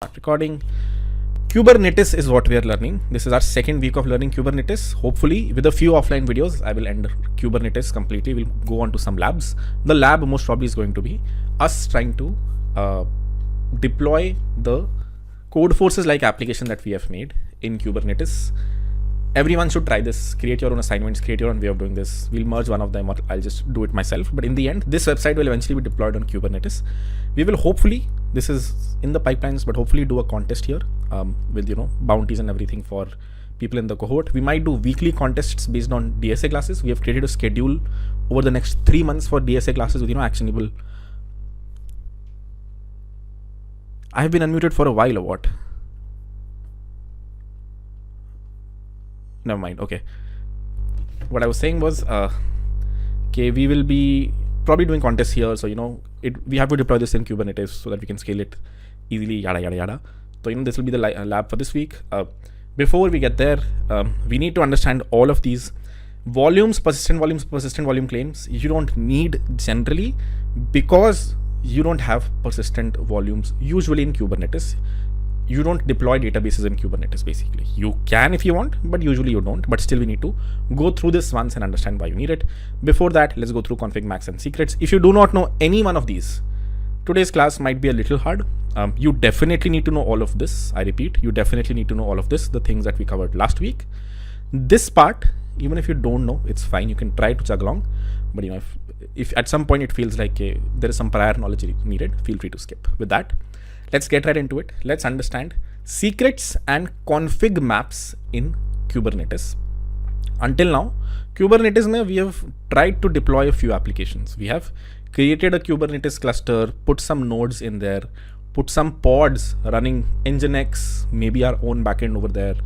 Start recording. Kubernetes is what we are learning. This is our second week of learning Kubernetes. Hopefully, with a few offline videos, I will end Kubernetes completely. We'll go on to some labs. The lab most probably is going to be us trying to deploy the code forces like application that we have made in Kubernetes. Everyone should try this. Create your own assignments, create your own way of doing this. We'll merge one of them or I'll just do it myself. But in the end, this website will eventually be deployed on Kubernetes. We will hopefully, this is in the pipelines, but hopefully do a contest here with, bounties and everything for people in the cohort. We might do weekly contests based on DSA classes. We have created a schedule over the next 3 months for DSA classes with, actionable. I have been unmuted for a while or what? Never mind. Okay. What I was saying was, okay, we will be probably doing contests here. So, we have to deploy this in Kubernetes so that we can scale it easily, yada, yada, yada. So, this will be the lab for this week. Before we get there, we need to understand all of these volumes, persistent volume claims. You don't need generally because you don't have persistent volumes usually in Kubernetes. You don't deploy databases in Kubernetes basically. You can if you want, but usually you don't. But still we need to go through this once and understand why you need it. Before that, let's go through config, max and secrets. If you do not know any one of these, today's class might be a little hard. You definitely need to know all of this. I repeat, you definitely need to know all of this, the things that we covered last week. This part, even if you don't know, it's fine. You can try to chug along. But if at some point it feels like there is some prior knowledge needed, feel free to skip. With that, let's get right into it. Let's understand secrets and config maps in Kubernetes. Until now, Kubernetes, we have tried to deploy a few applications. We have created a Kubernetes cluster, put some nodes in there, put some pods running Nginx, maybe our own backend over there,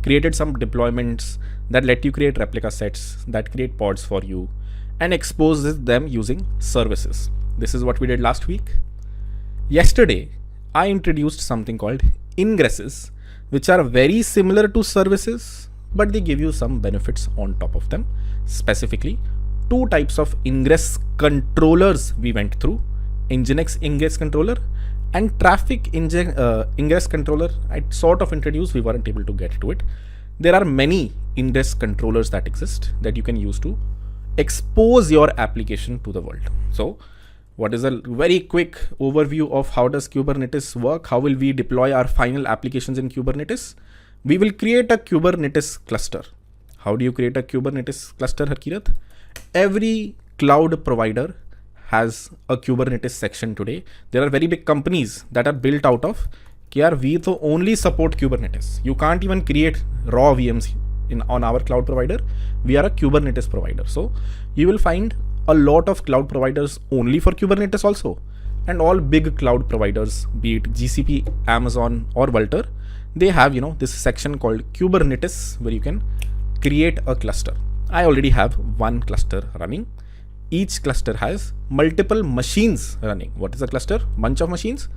created some deployments that let you create replica sets that create pods for you and expose them using services. This is what we did last week. Yesterday, I introduced something called ingresses, which are very similar to services, but they give you some benefits on top of them. Specifically, 2 types of ingress controllers we went through: Nginx ingress controller and traffic ingress controller. I sort of introduced, we weren't able to get to it. There are many ingress controllers that exist that you can use to expose your application to the world. So, what is a very quick overview of how does Kubernetes work? How will we deploy our final applications in Kubernetes? We will create a Kubernetes cluster. How do you create a Kubernetes cluster, Harkirat? Every cloud provider has a Kubernetes section today. There are very big companies that are built out of, we only support Kubernetes. You can't even create raw VMs on our cloud provider. We are a Kubernetes provider. So you will find a lot of cloud providers only for Kubernetes also. And all big cloud providers, be it GCP, Amazon or Vultr, they have, this section called Kubernetes where you can create a cluster. I already have one cluster running. Each cluster has multiple machines running. What is a cluster? Bunch of machines.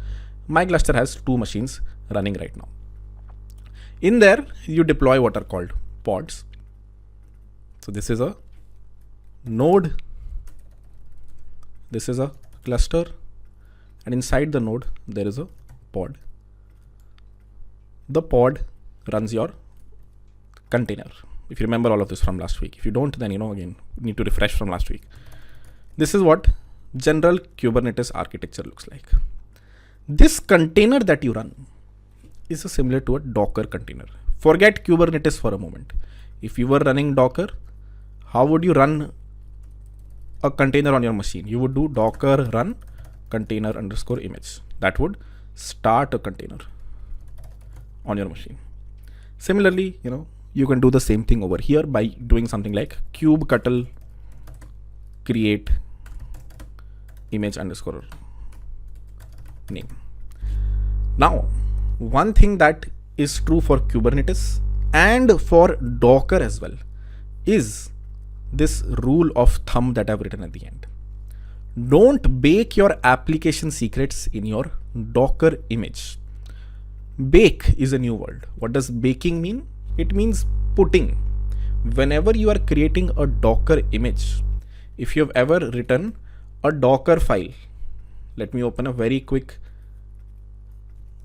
My cluster has 2 machines running right now. In there, you deploy what are called pods. So this is a node. This is a cluster, and inside the node, there is a pod. The pod runs your container. If you remember all of this from last week. If you don't, then, again, need to refresh from last week. This is what general Kubernetes architecture looks like. This container that you run is similar to a Docker container. Forget Kubernetes for a moment. If you were running Docker, how would you run a container on your machine? You would do docker run container _ image. That would start a container on your machine. Similarly, you can do the same thing over here by doing something like kubectl create image _ name. Now, one thing that is true for Kubernetes and for Docker as well is this rule of thumb that I've written at the end. Don't bake your application secrets in your Docker image. Bake is a new word. What does baking mean? It means putting. Whenever you are creating a Docker image, if you have ever written a Docker file, let me open a very quick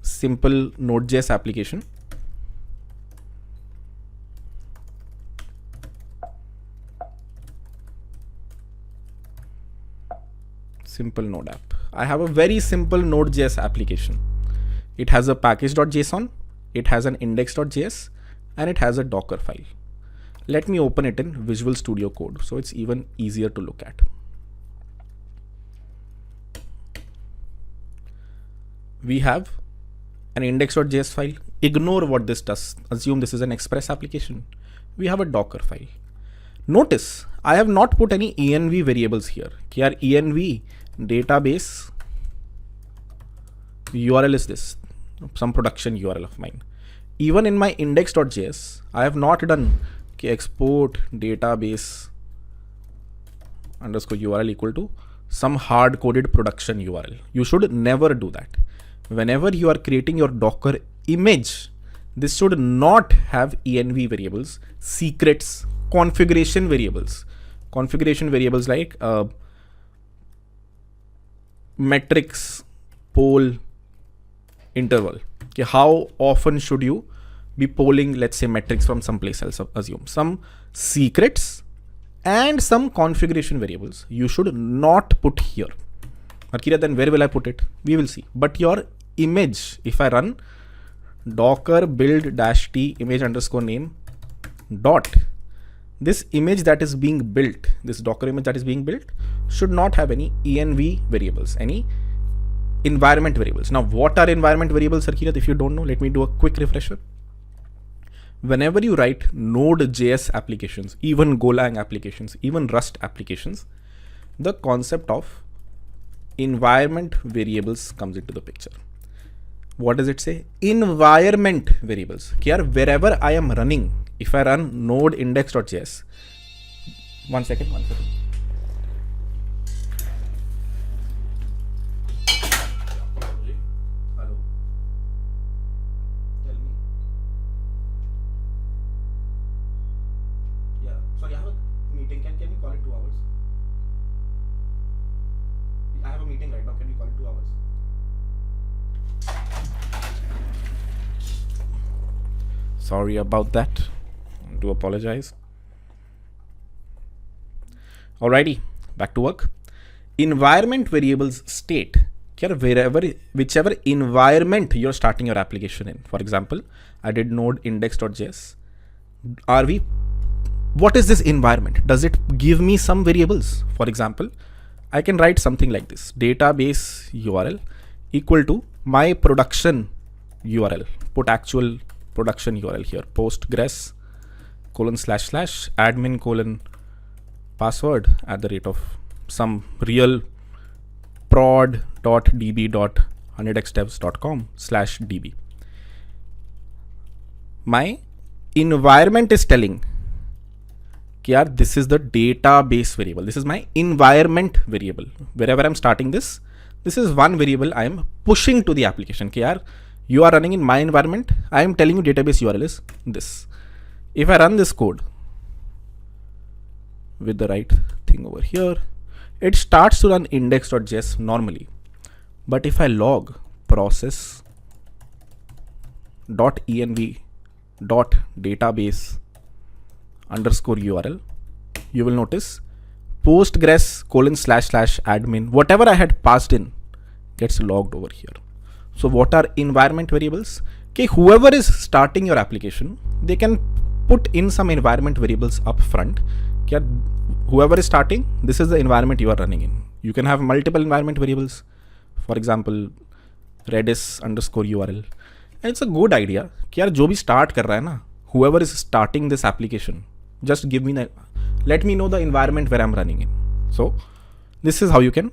simple Node.js application. Simple Node app. I have a very simple Node.js application. It has a package.json, it has an index.js, and it has a Docker file. Let me open it in Visual Studio Code so it's even easier to look at. We have an index.js file. Ignore what this does. Assume this is an Express application. We have a Docker file. Notice I have not put any env variables here. Here env database URL is this, some production URL of mine. Even in my index.js, I have not done export database underscore URL equal to some hard coded production URL. You should never do that. Whenever you are creating your Docker image, this should not have env variables, secrets, configuration variables like metrics, poll, interval. Okay, how often should you be polling, let's say, metrics from someplace else? Assume some secrets and some configuration variables you should not put here. Arkira, then where will I put it? We will see. But your image, if I run docker build -t image underscore name dot, this image that is being built, this Docker image that is being built, should not have any env variables, any environment variables. Now, what are environment variables, Sarkirat? If you don't know, let me do a quick refresher. Whenever you write Node.js applications, even Golang applications, even Rust applications, the concept of environment variables comes into the picture. What does it say? Environment variables. Here, wherever I am running, if I run node index.js, one second. Hello. Tell me. Yeah. Sorry, I have a meeting. Can we call it 2 hours? I have a meeting right now. Can we call it 2 hours? Sorry about that. I do apologize. Alrighty, back to work. Environment variables state here whichever environment you're starting your application in. For example, I did node index.js. What is this environment? Does it give me some variables? For example, I can write something like this: database URL equal to my production URL. Put actual production URL here, postgres :/admin : password @ some real prod.db.100xdevs.com/db. My environment is telling this is the database variable. This is my environment variable. Wherever I'm starting this is one variable I am pushing to the application. You are running in my environment. I am telling you database URL is this. If I run this code with the right thing over here, it starts to run index.js normally. But if I log process .env.database underscore URL, you will notice postgres : //admin, whatever I had passed in gets logged over here. So what are environment variables? Okay, whoever is starting your application, they can put in some environment variables up front. Okay, whoever is starting, this is the environment you are running in. You can have multiple environment variables. For example, redis underscore URL. And it's a good idea. कि यार जो भी start कर रहा है ना, whoever is starting this application, just give me let me know the environment where I'm running in. So this is how you can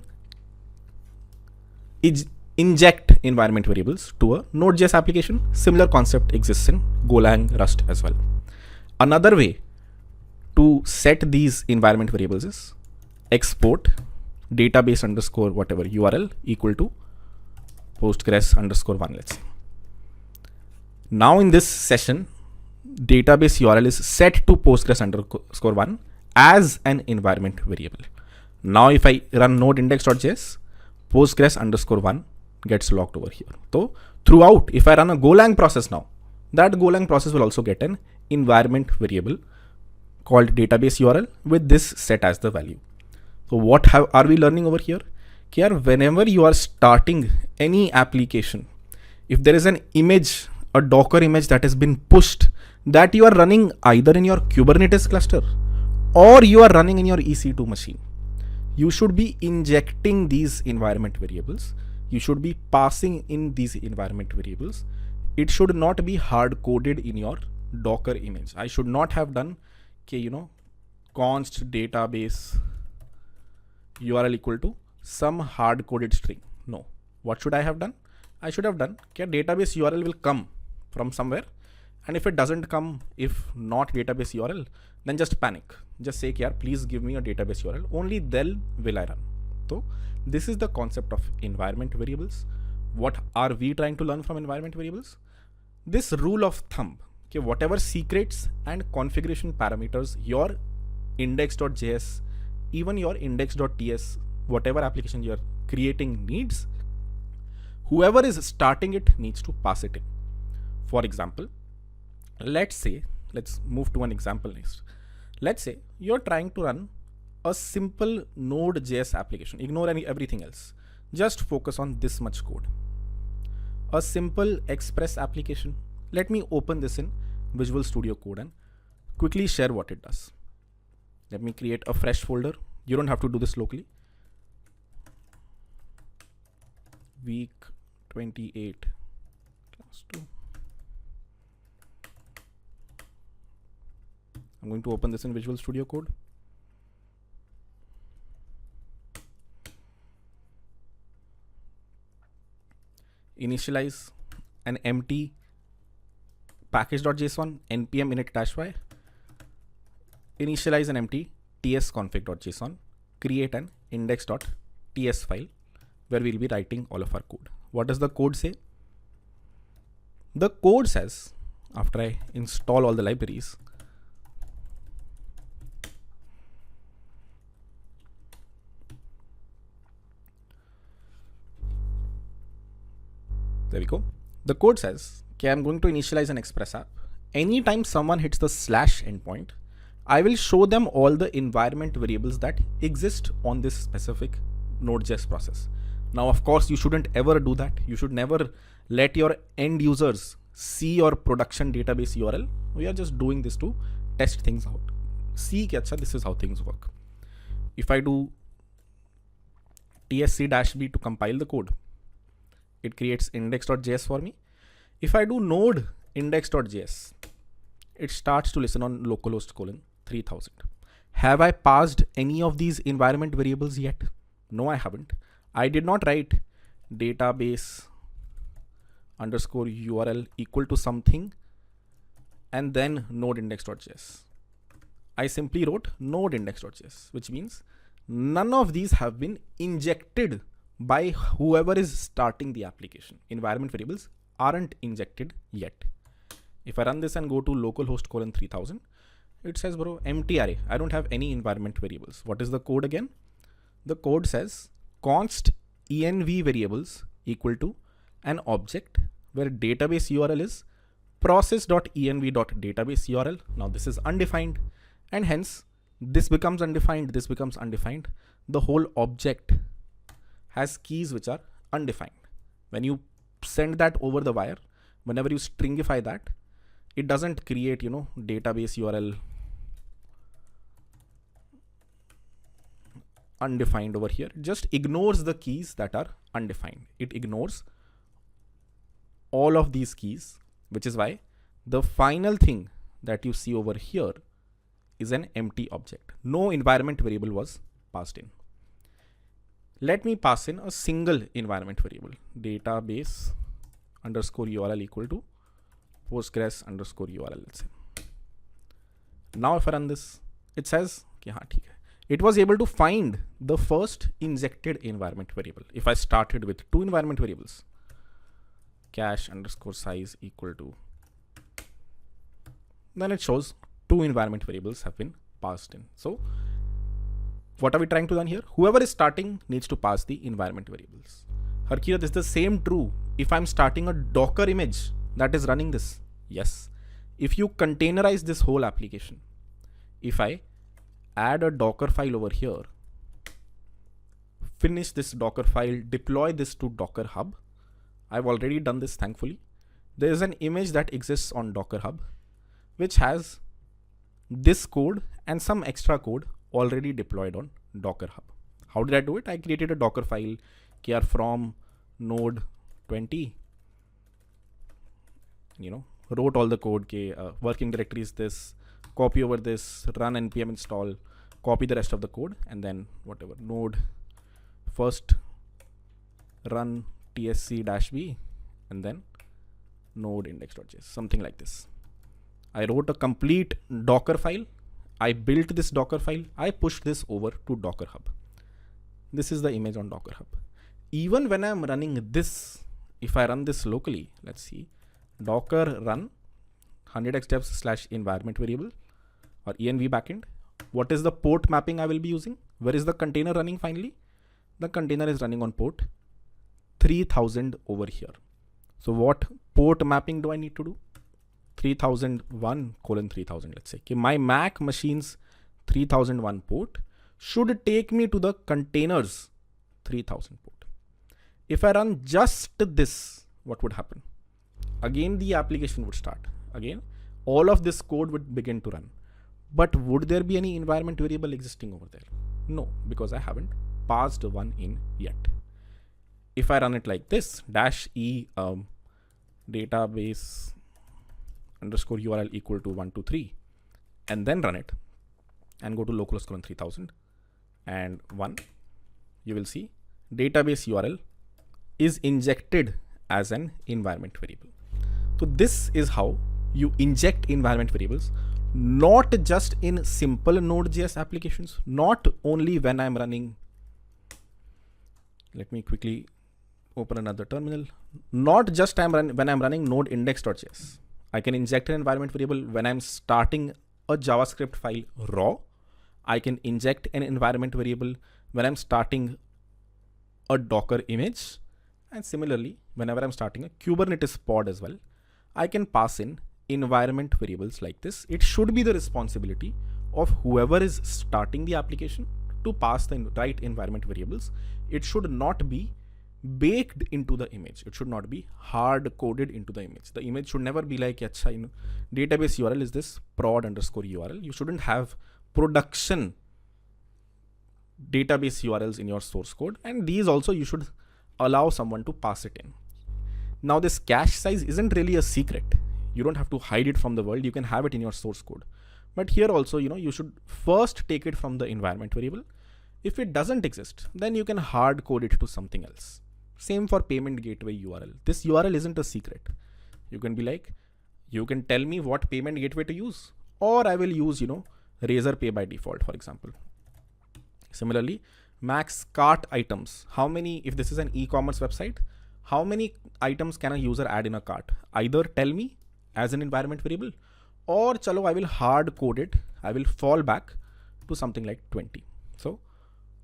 inject environment variables to a Node.js application. Similar concept exists in Golang, Rust as well. Another way to set these environment variables is export database underscore whatever URL equal to postgres underscore 1, let's say. Now in this session, database URL is set to postgres underscore 1 as an environment variable. Now if I run node index.js, postgres underscore 1 gets locked over here. So throughout, if I run a Golang process now, that Golang process will also get an environment variable called database URL with this set as the value. So what are we learning over here? Here, whenever you are starting any application, if there is an image, a Docker image that has been pushed, that you are running either in your Kubernetes cluster or you are running in your EC2 machine, you should be injecting these environment variables. You should be passing in these environment variables. It should not be hard coded in your Docker image. I should not have done, const database URL equal to some hard coded string. No. What should I have done? I should have done, database URL will come from somewhere. And if it doesn't come, if not database URL, then just panic. Just say, please give me a database URL. Only then will I run. So this is the concept of environment variables. What are we trying to learn from environment variables? This rule of thumb, whatever secrets and configuration parameters your index.js, even your index.ts, whatever application you're creating needs, whoever is starting it needs to pass it in. For example, let's move to an example next. Let's say you're trying to run a simple Node.js application. Ignore everything else. Just focus on this much code. A simple Express application. Let me open this in Visual Studio Code and quickly share what it does. Let me create a fresh folder. You don't have to do this locally. Week 28 class 2. I'm going to open this in Visual Studio Code. Initialize an empty package.json npm init-y. Initialize an empty tsconfig.json. Create an index.ts file where we'll be writing all of our code. What does the code say? The code says, after I install all the libraries, there we go. The code says, I'm going to initialize an Express app. Anytime someone hits the / endpoint, I will show them all the environment variables that exist on this specific Node.js process. Now, of course, you shouldn't ever do that. You should never let your end users see your production database URL. We are just doing this to test things out. See, this is how things work. If I do tsc-b to compile the code, it creates index.js for me. If I do node index.js, it starts to listen on localhost :3000. Have I passed any of these environment variables yet? No, I haven't. I did not write database underscore URL equal to something and then node index.js. I simply wrote node index.js, which means none of these have been injected by whoever is starting the application. Environment variables aren't injected yet. If I run this and go to localhost :3000, it says, empty array. I don't have any environment variables. What is the code again? The code says const env variables equal to an object where database URL is process.env.database URL. Now this is undefined, and hence this becomes undefined. This becomes undefined. The whole object has keys which are undefined. When you send that over the wire, whenever you stringify that, it doesn't create, database URL undefined over here. It just ignores the keys that are undefined. It ignores all of these keys, which is why the final thing that you see over here is an empty object. No environment variable was passed in. Let me pass in a single environment variable, database underscore URL equal to Postgres underscore URL, let's say. Now if I run this, it says, it was able to find the first injected environment variable. If I started with 2 environment variables, cache underscore size equal to, then it shows 2 environment variables have been passed in. So what are we trying to learn here? Whoever is starting needs to pass the environment variables. Harkirat, is the same true if I'm starting a Docker image that is running this? Yes. If you containerize this whole application, if I add a Docker file over here, finish this Docker file, deploy this to Docker Hub. I've already done this, thankfully. There is an image that exists on Docker Hub, which has this code and some extra code already deployed on Docker Hub. How did I do it? I created a Docker file kr from node 20, wrote all the code, working directory is this, copy over this, run npm install, copy the rest of the code, and then whatever, node first run tsc-b, and then node index.js, something like this. I wrote a complete Docker file. I built this Docker file. I pushed this over to Docker Hub. This is the image on Docker Hub. Even when I'm running this, if I run this locally, let's see, Docker run 100xdev/environment variable or env backend. What is the port mapping I will be using? Where is the container running finally? The container is running on port 3000 over here. So what port mapping do I need to do? 3001:3000, let's say. Okay, my Mac machine's 3001 port should take me to the containers 3000 port. If I run just this, what would happen? Again, the application would start. Again, all of this code would begin to run. But would there be any environment variable existing over there? No, because I haven't passed one in yet. If I run it like this, -e database underscore URL equal to 123, and then run it and go to localhost 3000 and 1, you will see database URL is injected as an environment variable. So this is how you inject environment variables, not just in simple Node.js applications, not only when I'm running. Let me quickly open another terminal. Not just when I'm running node index.js. I can inject an environment variable when I'm starting a JavaScript file raw. I can inject an environment variable when I'm starting a Docker image. And similarly, whenever I'm starting a Kubernetes pod as well, I can pass in environment variables like this. It should be the responsibility of whoever is starting the application to pass the right environment variables. It should not be baked into the image. It should not be hard coded into the image. The image should never be like, database URL is this prod underscore URL. You shouldn't have production database URLs in your source code. And these also you should allow someone to pass it in. Now this cache size isn't really a secret. You don't have to hide it from the world. You can have it in your source code. But here also, you should first take it from the environment variable. If it doesn't exist, then you can hard code it to something else. Same for payment gateway URL. This URL isn't a secret. You can be like, you can tell me what payment gateway to use, or I will use, Razor Pay by default, for example. Similarly, max cart items. How many, if this is an e-commerce website, how many items can a user add in a cart? Either tell me as an environment variable, or I will hard code it. I will fall back to something like 20. So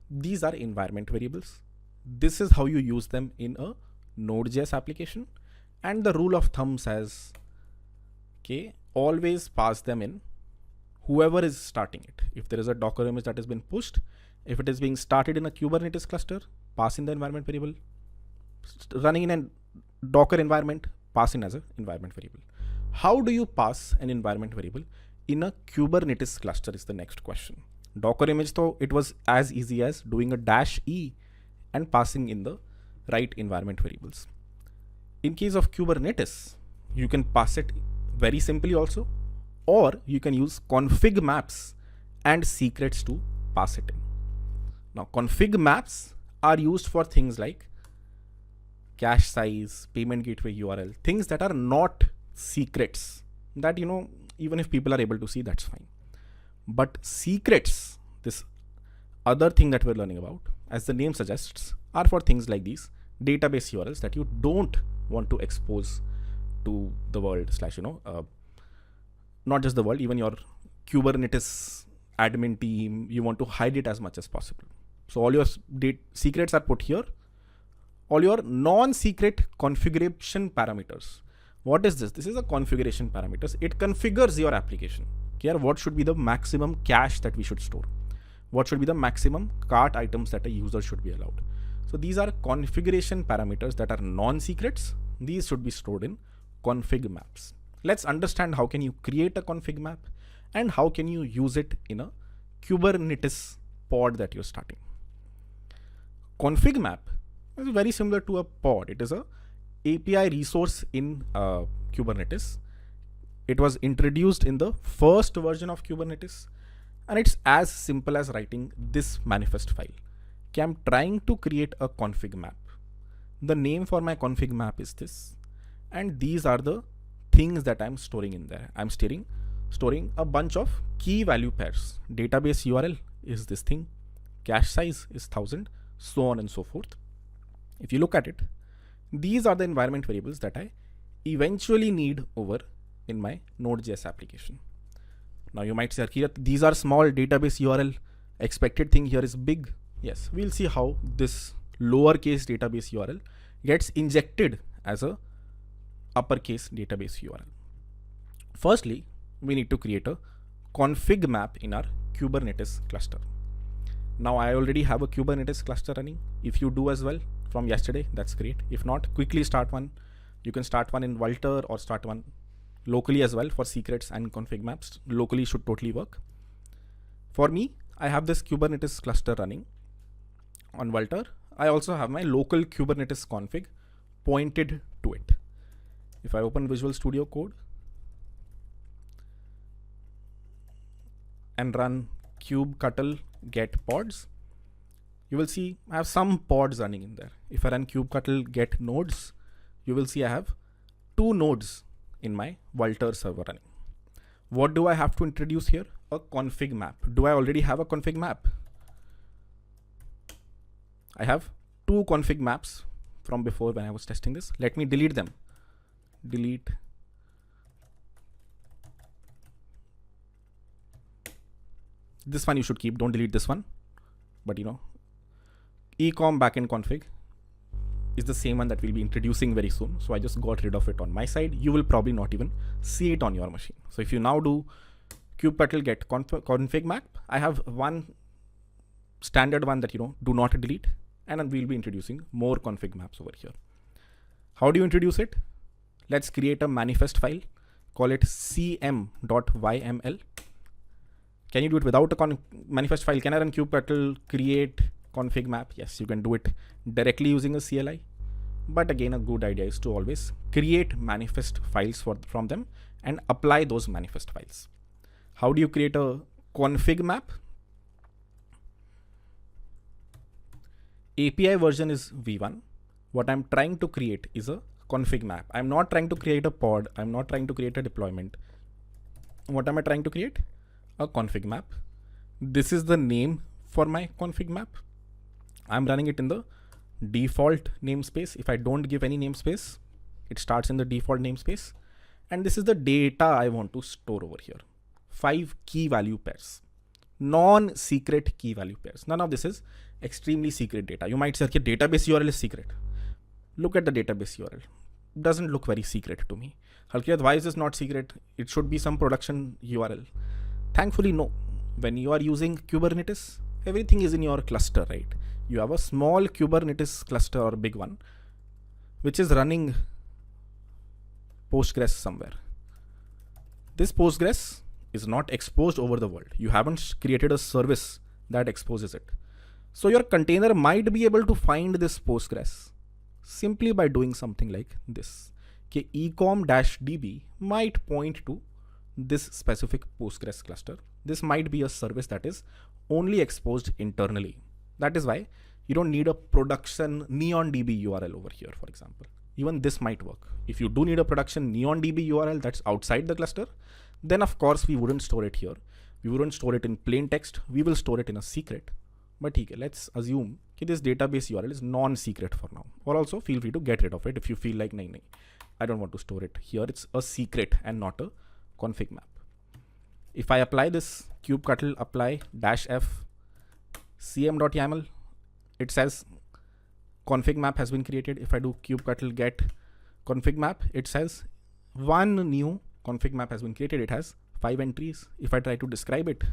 these are environment variables. This is how you use them in a Node.js application. And the rule of thumb says, always pass them in whoever is starting it. If there is a Docker image that has been pushed, if it is being started in a Kubernetes cluster, pass in the environment variable. Running in a Docker environment, pass in as an environment variable. How do you pass an environment variable in a Kubernetes cluster is the next question. Docker image, though, it was as easy as doing a -e and passing in the right environment variables. In case of Kubernetes, you can pass it very simply also, or you can use config maps and secrets to pass it in. Now, config maps are used for things like cache size, payment gateway URL, things that are not secrets that, even if people are able to see, that's fine. But secrets, this other thing that we're learning about, as the name suggests, are for things like these database URLs that you don't want to expose to the world not just the world, even your Kubernetes admin team, you want to hide it as much as possible. So all your secrets are put here. all your non-secret configuration parameters. What is this? This is a configuration parameters. It configures your application. Here, what should be the maximum cache that we should store? What should be the maximum cart items that a user should be allowed? So these are configuration parameters that are non-secrets. These should be stored in config maps. Let's understand how can you create a config map and how can you use it in a Kubernetes pod that you're starting. Config map is very similar to a pod. It is a API resource in Kubernetes. It was introduced in the first version of Kubernetes, and it's as simple as writing this manifest file. Okay, I'm trying to create a config map. The name for my config map is this, and these are the things that I'm storing in there. I'm storing a bunch of key value pairs. Database URL is this thing, cache size is 1000, so on and so forth. If you look at it, these are the environment variables that I eventually need over in my Node.js application. Now you might say, here, these are small database URL, expected thing here is big. Yes, we'll see how this lowercase database URL gets injected as a uppercase database URL. Firstly, we need to create a config map in our Kubernetes cluster. Now I already have a Kubernetes cluster running. If you do as well from yesterday, that's great. If not, quickly start one. You can start one in Vultr or start one locally as well for secrets and config maps. Locally should totally work. For me, I have this Kubernetes cluster running on Vultr. I also have my local Kubernetes config pointed to it. If I open Visual Studio Code and run kubectl get pods, you will see I have some pods running in there. If I run kubectl get nodes, you will see I have 2 nodes in my Vultr server running. What do I have to introduce here? A config map. Do I already have a config map? I have 2 config maps from before when I was testing this. Let me delete them. Delete. This one you should keep, don't delete this one. But you know, ecom backend config is the same one that we'll be introducing very soon. So I just got rid of it on my side. You will probably not even see it on your machine. So if you now do kubectl get config map, I have one standard one that do not delete, and then we'll be introducing more config maps over here. How do you introduce it? Let's create a manifest file, call it cm.yml. Can you do it without a manifest file? Can I run kubectl create config map? Yes, you can do it directly using a CLI. But again, a good idea is to always create manifest files from them and apply those manifest files. How do you create a config map? API version is v1. What I'm trying to create is a config map. I'm not trying to create a pod. I'm not trying to create a deployment. What am I trying to create? A config map. This is the name for my config map. I'm running it in the default namespace. If I don't give any namespace, it starts in the default namespace. And this is the data I want to store over here. 5 key value pairs, non-secret key value pairs. None of this is extremely secret data. You might say, okay, database URL is secret. Look at the database URL. Doesn't look very secret to me. Halkiyat, why is this not secret? It should be some production URL. Thankfully, no. When you are using Kubernetes, everything is in your cluster, right? You have a small Kubernetes cluster or a big one, which is running Postgres somewhere. This Postgres is not exposed over the world. You haven't created a service that exposes it. So your container might be able to find this Postgres simply by doing something like this. Okay, ecom-db might point to this specific Postgres cluster. This might be a service that is only exposed internally. That is why you don't need a production neon-db URL over here, for example. Even this might work. If you do need a production neon-db URL that's outside the cluster, then of course we wouldn't store it here. We wouldn't store it in plain text. We will store it in a secret. But let's assume this database URL is non-secret for now. Or also feel free to get rid of it if you feel like, nahin, I don't want to store it here. It's a secret and not a config map. If I apply this kubectl apply -f cm.yaml, it says config map has been created. If I do kubectl get config map, it says one new config map has been created. It has 5 entries. If I try to describe it,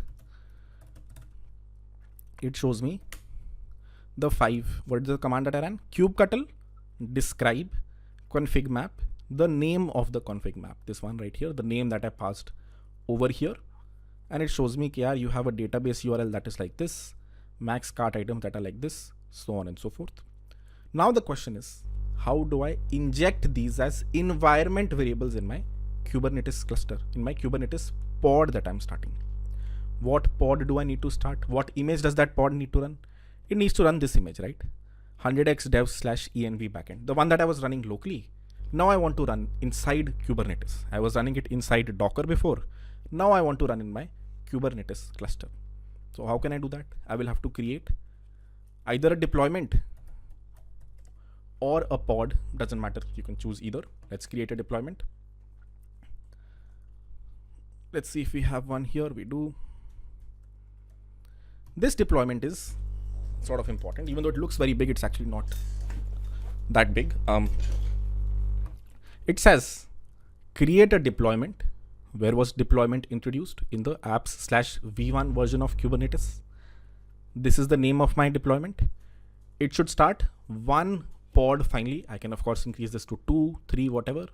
it shows me the 5. What is the command that I ran? Kubectl describe config map, the name of the config map, this one right here, the name that I passed over here, and it shows me yeah, you have a database URL that is like this, max cart items that are like this, so on and so forth. Now the question is, how do I inject these as environment variables in my Kubernetes cluster, in my Kubernetes pod that I'm starting? What pod do I need to start? What image does that pod need to run? It needs to run this image, right? 100x dev / env backend, the one that I was running locally. Now I want to run inside Kubernetes. I was running it inside Docker before. Now I want to run in my Kubernetes cluster. So how can I do that? I will have to create either a deployment or a pod, doesn't matter, you can choose either. Let's create a deployment. Let's see if we have one here. We do. This deployment is sort of important, even though it looks very big, it's actually not that big. It says create a deployment. Where was deployment introduced? In the apps /v1 version of Kubernetes. This is the name of my deployment. It should start one pod finally. I can of course increase this to 2, 3, whatever.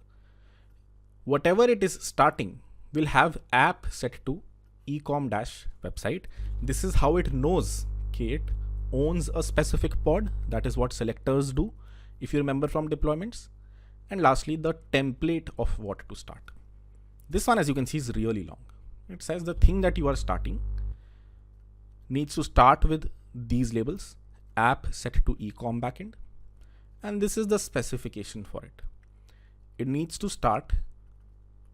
Whatever it is starting will have app set to ecom-website. This is how it knows it owns a specific pod. That is what selectors do, if you remember from deployments. And lastly, the template of what to start. This one, as you can see, is really long. It says the thing that you are starting needs to start with these labels, app set to ecom backend. And this is the specification for it. It needs to start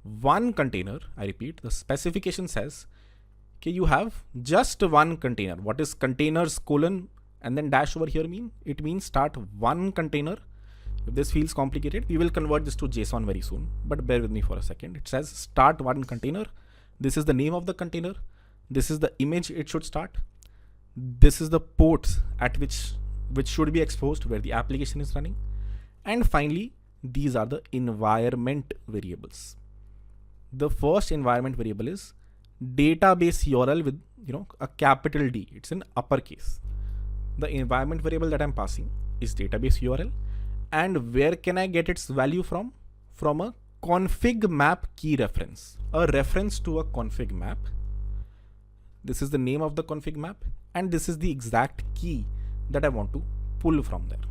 one container. I repeat, the specification says, okay, you have just one container. What is containers colon and then dash over here mean? It means start one container. If this feels complicated, we will convert this to JSON very soon, but bear with me for a second. It says start one container. This is the name of the container. This is the image it should start. This is the ports at which should be exposed where the application is running. And finally, these are the environment variables. The first environment variable is database URL with a capital D. It's in uppercase. The environment variable that I'm passing is database URL. And where can I get its value from? From a config map key reference, a reference to a config map. This is the name of the config map, and this is the exact key that I want to pull from there.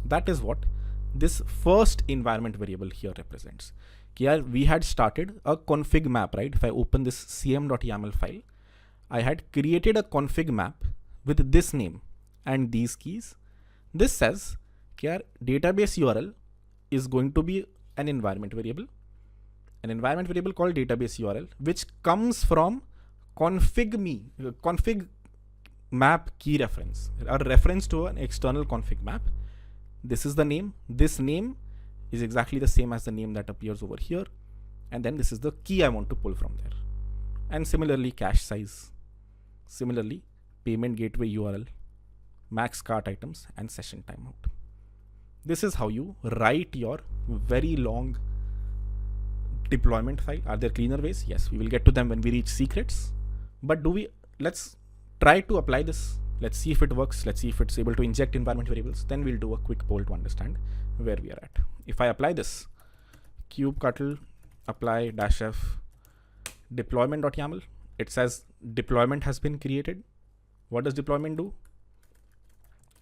That is what this first environment variable here represents. Here we had started a config map, right? If I open this cm.yaml file, I had created a config map with this name and these keys. This says here database URL is going to be an environment variable called database URL, which comes from config map key reference, a reference to an external config map. This is the name. This name is exactly the same as the name that appears over here. And then this is the key I want to pull from there. And similarly, cache size. Similarly, payment gateway URL, max cart items, and session timeout. This is how you write your very long deployment file. Are there cleaner ways? Yes, we will get to them when we reach secrets. But let's try to apply this. Let's see if it works. Let's see if it's able to inject environment variables. Then we'll do a quick poll to understand where we are at. If I apply this, kubectl apply -f deployment.yaml, it says deployment has been created. What does deployment do?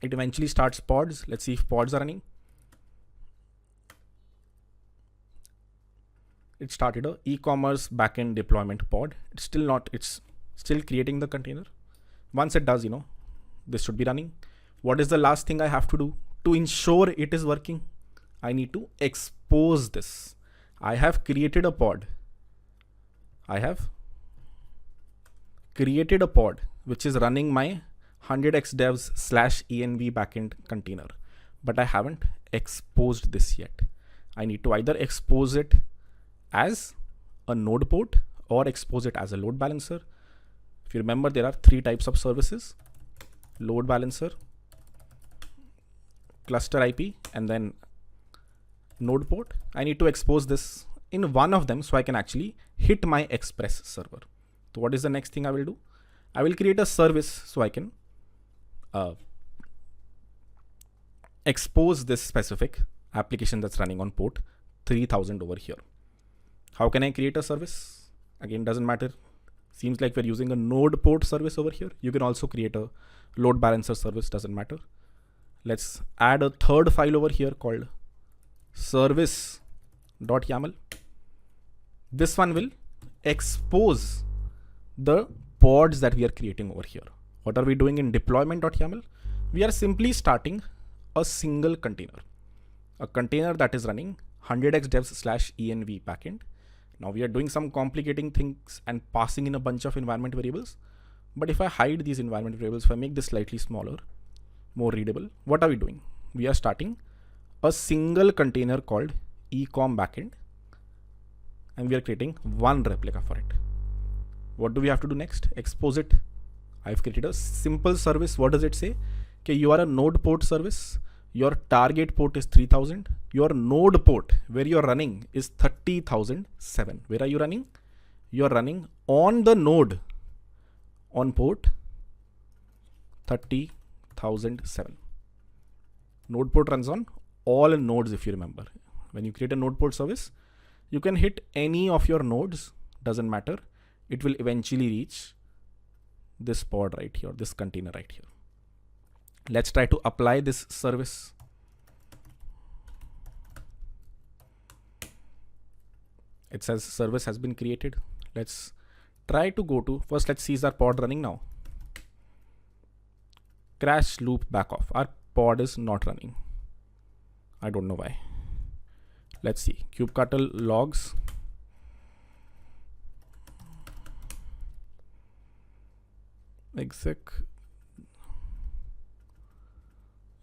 It eventually starts pods. Let's see if pods are running. It started a e-commerce backend deployment pod. It's still not, it's still creating the container. Once it does, this should be running. What is the last thing I have to do to ensure it is working? I need to expose this. I have created a pod. I have created a pod which is running my 100x devs /env backend container, but I haven't exposed this yet. I need to either expose it as a node port or expose it as a load balancer. If you remember, there are 3 types of services: load balancer, cluster IP and then node port. I need to expose this in one of them so I can actually hit my Express server. So what is the next thing I will do? I will create a service so I can expose this specific application that's running on port 3000 over here. How can I create a service? Again, doesn't matter. Seems like we're using a node port service over here. You can also create a load balancer service, doesn't matter. Let's add a third file over here called service.yaml. This one will expose the pods that we are creating over here. What are we doing in deployment.yaml? We are simply starting a single container, a container that is running 100x devs/env backend. Now we are doing some complicating things and passing in a bunch of environment variables. But if I hide these environment variables, if I make this slightly smaller, more readable, what are we doing? We are starting a single container called ecom backend, and we are creating one replica for it. What do we have to do next? Expose it. I've created a simple service. What does it say? Okay, you are a node port service. Your target port is 3000. Your node port where you're running is 30,007. Where are you running? You're running on the node on port 30,007. Node port runs on all nodes, if you remember. When you create a node port service, you can hit any of your nodes, doesn't matter. It will eventually reach this pod right here, this container right here. Let's try to apply this service. It says service has been created. Let's try to go to, first let's see is our pod running now. Crash loop back off. Our pod is not running. I don't know why. Let's see. kubectl logs.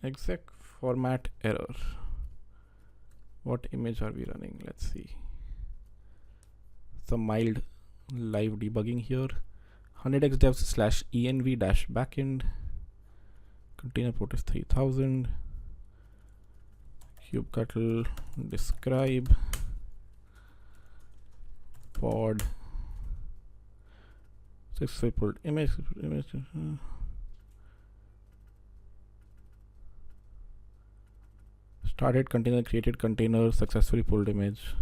exec format error. What image are we running? Let's see. Some mild live debugging here. 100x devs/env -backend. Container port is 3000. kubectl describe pod successfully pulled image. Started container, created container, successfully pulled image.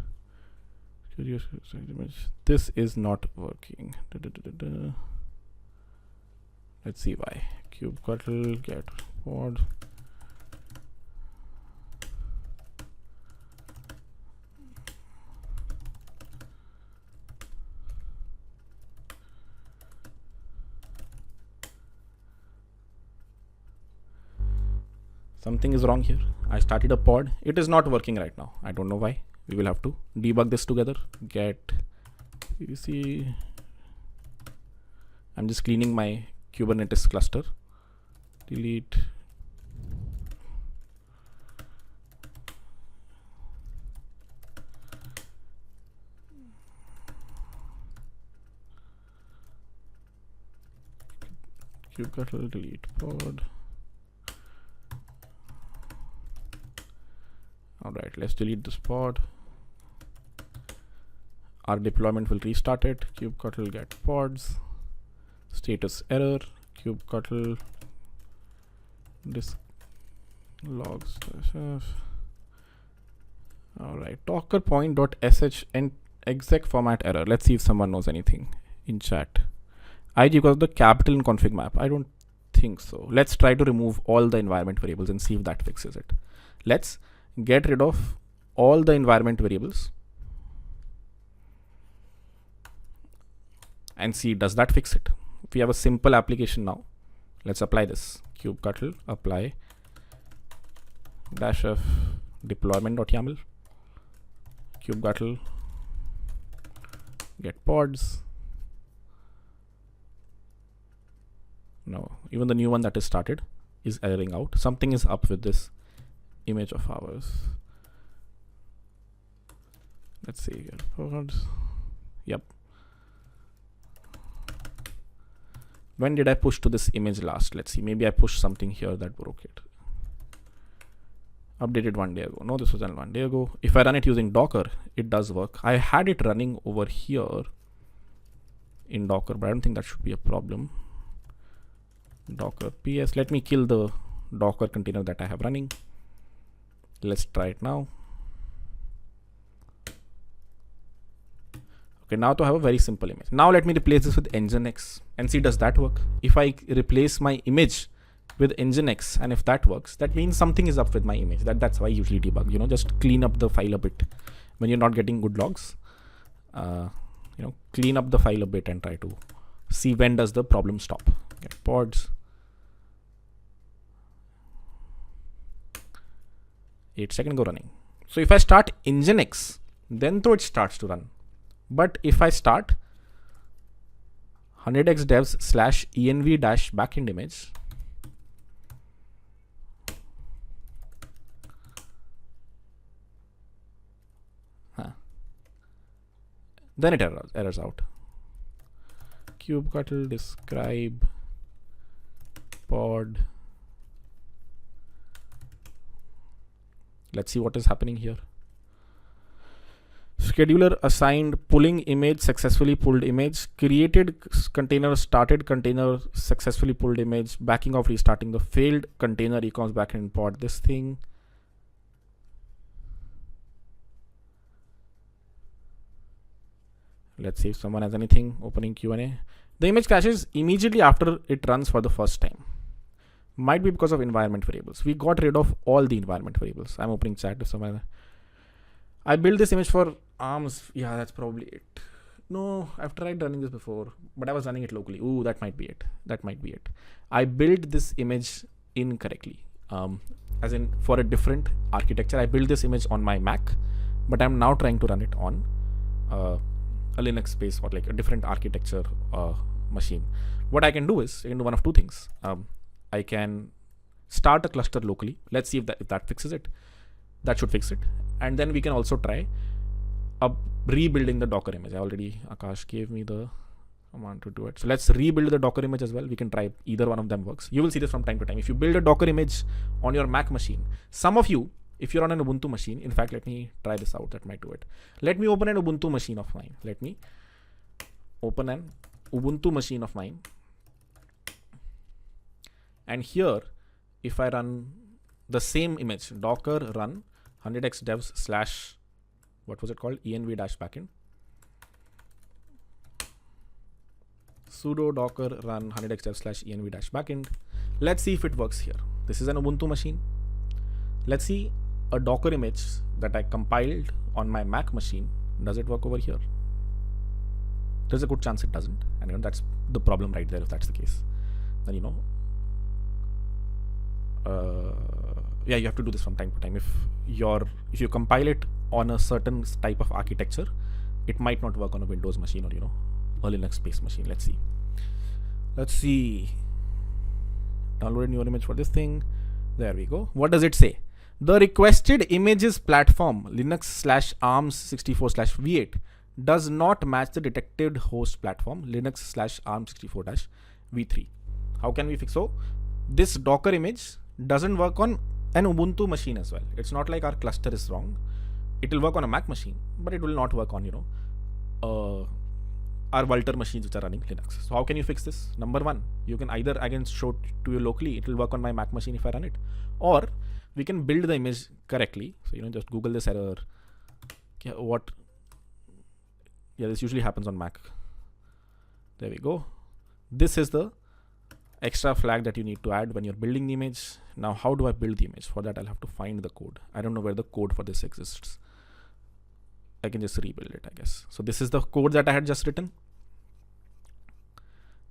This is not working. Let's see why. kubectl get pod. Something is wrong here. I started a pod. It is not working right now. I don't know why. We will have to debug this together. Get pvc. I'm just cleaning my Kubernetes cluster. Delete. kubectl delete pod. Alright, let's delete this pod. Our deployment will restart it. kubectl get pods. Status error. kubectl disk logs. Alright, docker point.sh and exec format error. Let's see if someone knows anything in chat. IG because of the capital in config map. I don't think so. Let's try to remove all the environment variables and see if that fixes it. Let's get rid of all the environment variables and see does that fix it. If we have a simple application now, let's apply this. kubectl apply -f deployment.yaml. kubectl get pods. No, even the new one that is started is erroring out. Something is up with this image of ours. Let's see. Yep. When did I push to this image last? Let's see. Maybe I pushed something here that broke it. Updated 1 day ago. No, this was done 1 day ago. If I run it using Docker, it does work. I had it running over here in Docker, but I don't think that should be a problem. Docker ps. Let me kill the Docker container that I have running. Let's try it now. Okay, now to have a very simple image. Now let me replace this with Nginx and see does that work. If I replace my image with Nginx and if that works, that means something is up with my image. That's why I usually debug. You know, just clean up the file a bit when you're not getting good logs. You know, clean up the file a bit and try to see when does the problem stop. Get pods. 8 seconds go running. So if I start Nginx, then though it starts to run. But if I start 100x devs /env -backend image, then it errors out. Kubectl describe pod. Let's see what is happening here. Scheduler assigned pulling image, successfully pulled image, created container, started container, successfully pulled image, backing off, restarting the failed container, econs backend pod, this thing. Let's see if someone has anything. Opening Q&A. The image crashes immediately after it runs for the first time. Might be because of environment variables. We got rid of all the environment variables. I'm opening chat if someone. I built this image for ARMS. Yeah, that's probably it. No, I've tried running this before, but I was running it locally. Ooh, that might be it. That might be it. I built this image incorrectly. As in for a different architecture. I built this image on my Mac, but I'm now trying to run it on a Linux space or like a different architecture machine. What I can do is I can do one of two things. I can start a cluster locally. Let's see if that fixes it. That should fix it. And then we can also try rebuilding the Docker image. Akash gave me the command to do it. So let's rebuild the Docker image as well. We can try either one of them works. You will see this from time to time. If you build a Docker image on your Mac machine, some of you, if you're on an Ubuntu machine, in fact, let me try this out. That might do it. Let me open an Ubuntu machine of mine. Let me open an Ubuntu machine of mine. And here, if I run the same image, docker run 100x devs / what was it called? env -backend. Sudo docker run 100x devs / env -backend. Let's see if it works here. This is an Ubuntu machine. Let's see a Docker image that I compiled on my Mac machine. Does it work over here? There's a good chance it doesn't. And you know, that's the problem right there if that's the case. Then, you know, yeah, you have to do this from time to time. If you compile it on a certain type of architecture, it might not work on a Windows machine or, you know, a Linux based machine. Let's see. Download a new image for this thing. There we go. What does it say? The requested images platform Linux /ARMS 64/V8 does not match the detected host platform Linux /ARMS 64-V3. How can we fix? So this Docker image doesn't work on an Ubuntu machine as well. It's not like our cluster is wrong. It will work on a Mac machine, but it will not work on, you know, our Vultr machines which are running Linux. So how can you fix this? Number one, you can either, I can show to you locally, it will work on my Mac machine if I run it, or we can build the image correctly. So, you know, just Google this error. This usually happens on Mac. There we go. This is the extra flag that you need to add when you're building the image. Now, how do I build the image? For that, I'll have to find the code. I don't know where the code for this exists. I can just rebuild it, I guess. So this is the code that I had just written.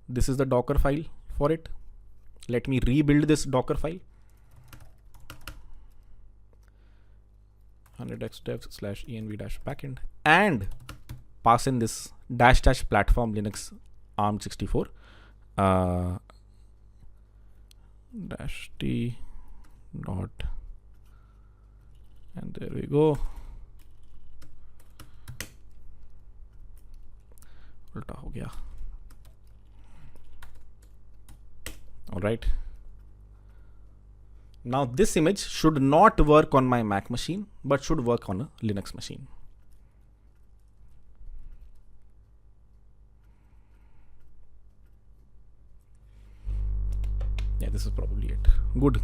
This is the Docker file for it. Let me rebuild this Docker file. 100x devs / env -backend and pass in this -- platform Linux ARM 64 -t dot, and there we go. उल्टा हो गया. All right. Now this image should not work on my Mac machine, but should work on a Linux machine. Yeah, this is probably it. Good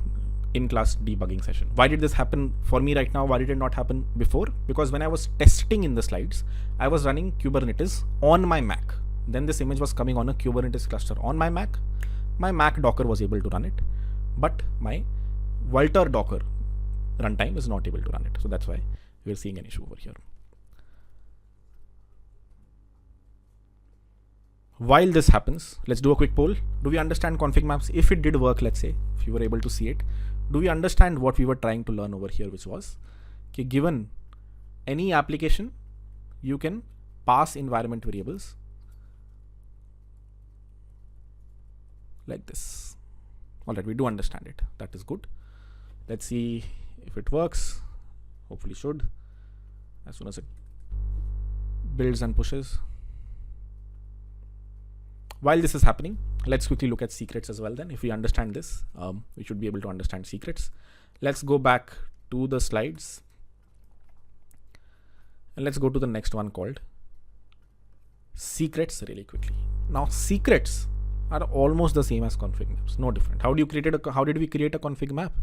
in-class debugging session. Why did this happen for me right now? Why did it not happen before? Because when I was testing in the slides, I was running Kubernetes on my Mac. Then this image was coming on a Kubernetes cluster on my Mac. My Mac Docker was able to run it, but my Vultr Docker runtime is not able to run it. So that's why we're seeing an issue over here. While this happens, let's do a quick poll. Do we understand config maps? If it did work, let's say, if you were able to see it, do we understand what we were trying to learn over here, which was, okay, given any application, you can pass environment variables like this. All right, we do understand it. That is good. Let's see if it works. Hopefully should, as soon as it builds and pushes. While this is happening, let's quickly look at secrets as well. Then if we understand this, we should be able to understand secrets. Let's go back to the slides and let's go to the next one called secrets really quickly. Now secrets are almost the same as config maps, no different. How did we create a config map?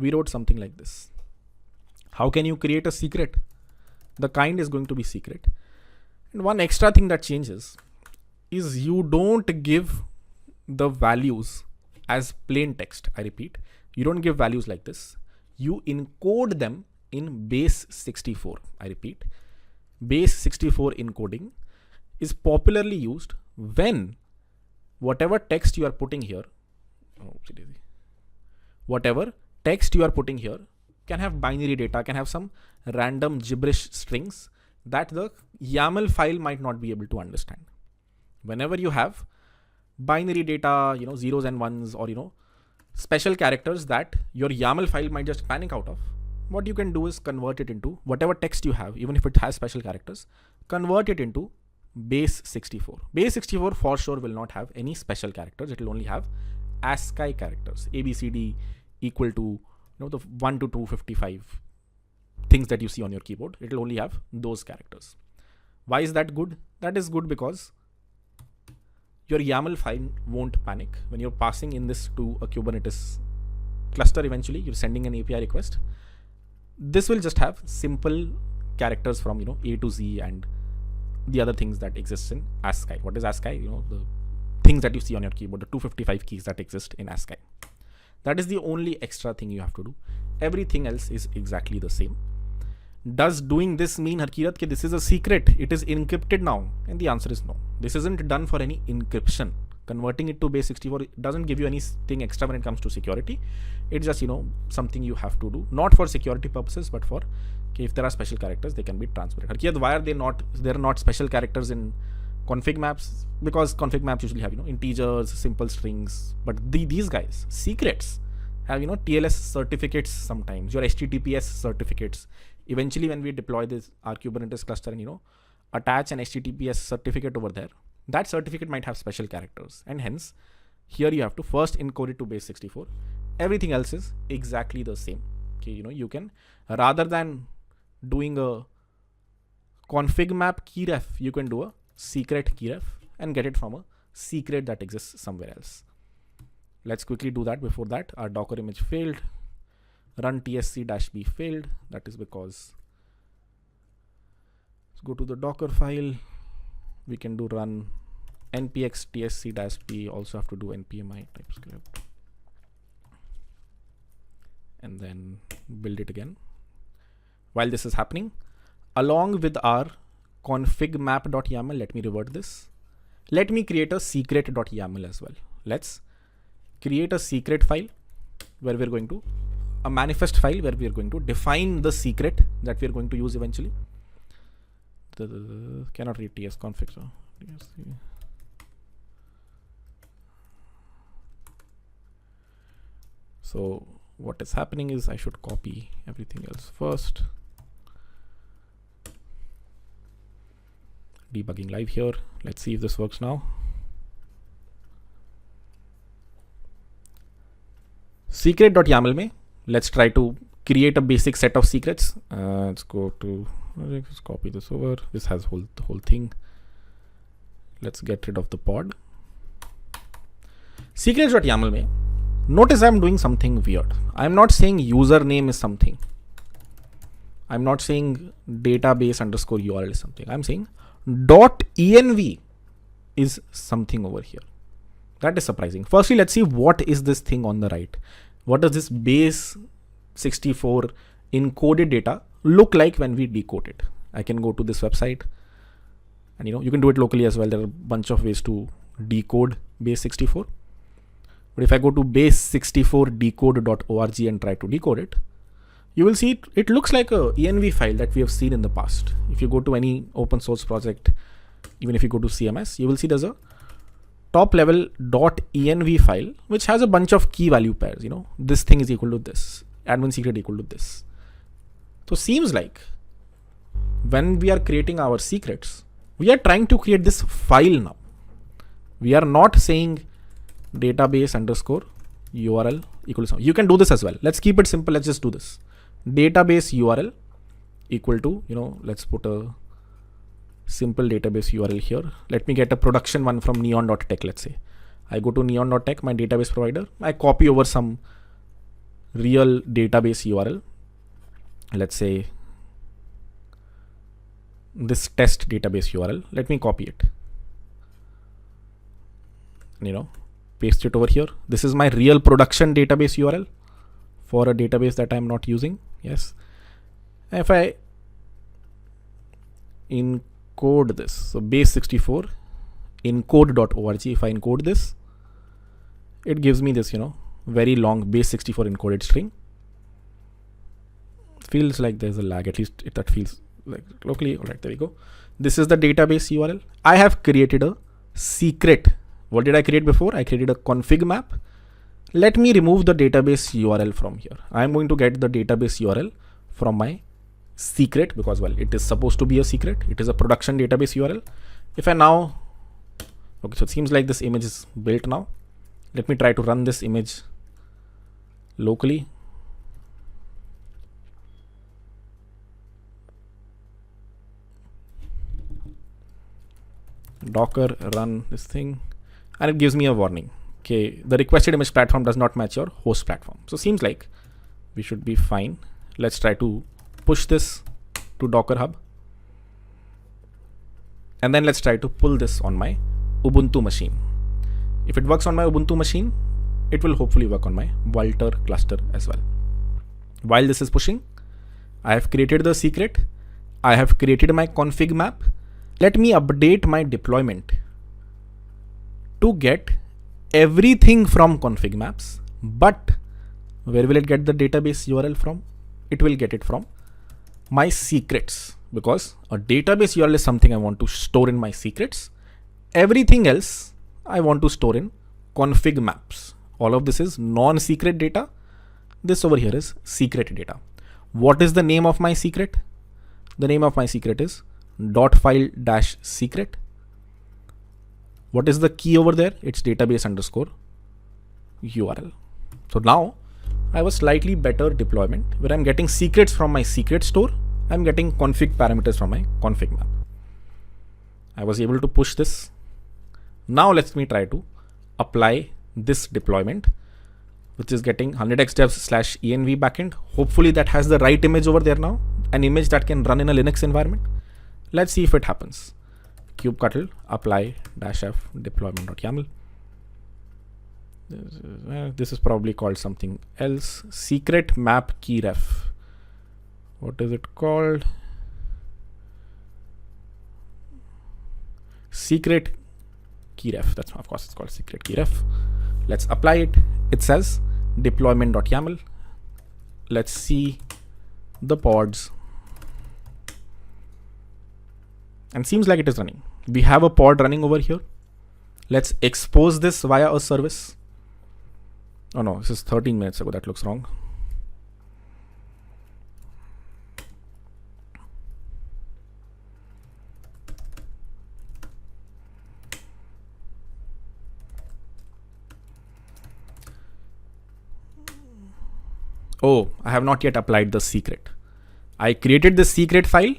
We wrote something like this. How can you create a secret? The kind is going to be secret. And one extra thing that changes is you don't give the values as plain text. I repeat, you don't give values like this. You encode them in base 64. I repeat, base 64 encoding is popularly used when whatever text you are putting here, whatever text you are putting here can have binary data, can have some random gibberish strings that the YAML file might not be able to understand. Whenever you have binary data, zeros and ones, or special characters that your YAML file might just panic out of, what you can do is convert it into whatever text you have, even if it has special characters, convert it into base 64. Base 64 for sure will not have any special characters. It will only have ASCII characters, ABCD equal to the 1 to 255 things that you see on your keyboard. It will only have those characters. Why is that good? That is good because your YAML file won't panic when you're passing in this to a Kubernetes cluster. Eventually, you're sending an API request. This will just have simple characters from A to Z and the other things that exist in ASCII. What is ASCII? The things that you see on your keyboard, the 255 keys that exist in ASCII. That is the only extra thing you have to do. Everything else is exactly the same. Does doing this mean, Harkirat, that this is a secret? It is encrypted now? And the answer is no. This isn't done for any encryption. Converting it to base 64 doesn't give you anything extra when it comes to security. It's just, something you have to do, not for security purposes, but for, if there are special characters, they can be transmitted. Harkirat, why are there are not special characters in config maps? Because config maps usually have, integers, simple strings, but these guys, secrets, have, TLS certificates sometimes, your HTTPS certificates. Eventually, when we deploy this, our Kubernetes cluster and, attach an HTTPS certificate over there, that certificate might have special characters. And hence, here you have to first encode it to base 64. Everything else is exactly the same. Okay, you can, rather than doing a config map keyref, you can do a secret keyref and get it from a secret that exists somewhere else. Let's quickly do that. Before that, our Docker image failed. Run tsc-b failed. That is because, let's go to the Docker file. We can do run npx tsc-b. Also have to do npmi TypeScript and then build it again. While this is happening, along with our config map.yaml, let me revert this. Let me create a secret.yaml as well. Let's create a secret file where we're going to, a manifest file where we're going to define the secret that we're going to use eventually. Cannot read tsconfig. So So what is happening is I should copy everything else first. Debugging live here. Let's see if this works now. secret.yaml mein, let's try to create a basic set of secrets. Let's go to, let's copy this over. This has the whole thing. Let's get rid of the pod. Secrets.yaml mein, notice I'm doing something weird. I'm not saying username is something. I'm not saying database underscore URL is something. I'm saying .env is something over here. That is surprising. Firstly, let's see what is this thing on the right. What does this base 64 encoded data look like when we decode it? I can go to this website, and you can do it locally as well. There are a bunch of ways to decode base 64. But if I go to base64decode.org and try to decode it, you will see it looks like a env file that we have seen in the past. If you go to any open source project, even if you go to CMS, you will see there's a top level .env file which has a bunch of key value pairs. This thing is equal to this, admin secret equal to this. So seems like when we are creating our secrets, we are trying to create this file now. We are not saying database underscore URL equal to something. You can do this as well. Let's keep it simple. Let's just do this. Database URL equal to, let's put a simple database URL here. Let me get a production one from neon.tech. Let's say I go to neon.tech, my database provider. I copy over some real database URL. Let's say this test database URL. Let me copy it. Paste it over here. This is my real production database URL for a database that I'm not using. Yes. If I encode this, so base64 encode.org, if I encode this, it gives me this, very long base64 encoded string. Feels like there's a lag, at least that feels like locally. All right, there we go. This is the database URL. I have created a secret. What did I create before? I created a config map. Let me remove the database URL from here. I'm going to get the database URL from my secret because, well, it is supposed to be a secret. It is a production database URL. If I now, okay, so it seems like this image is built now. Let me try to run this image locally. Docker run this thing, and it gives me a warning. Okay, the requested image platform does not match your host platform. So seems like we should be fine. Let's try to push this to Docker Hub. And then let's try to pull this on my Ubuntu machine. If it works on my Ubuntu machine, it will hopefully work on my Walter cluster as well. While this is pushing, I have created the secret. I have created my config map. Let me update my deployment to get everything from config maps. But where will it get the database URL from? It will get it from my secrets, because a database URL is something I want to store in my secrets. Everything else I want to store in config maps. All of this is non-secret data. This over here is secret data. What is the name of my secret? The name of my secret is .file-secret. What is the key over there? It's database underscore URL. So now I have a slightly better deployment where I'm getting secrets from my secret store. I'm getting config parameters from my config map. I was able to push this. Now let me try to apply this deployment, which is getting 100x devs / env backend. Hopefully that has the right image over there now, an image that can run in a Linux environment. Let's see if it happens. kubectl apply -f deployment.yaml. This is probably called something else. Secret map keyref. What is it called? Secret keyref. That's, of course, it's called secret keyref. Let's apply it. It says deployment.yaml. Let's see the pods. And seems like it is running. We have a pod running over here. Let's expose this via a service. Oh no, this is 13 minutes ago. That looks wrong. Oh, I have not yet applied the secret. I created this secret file.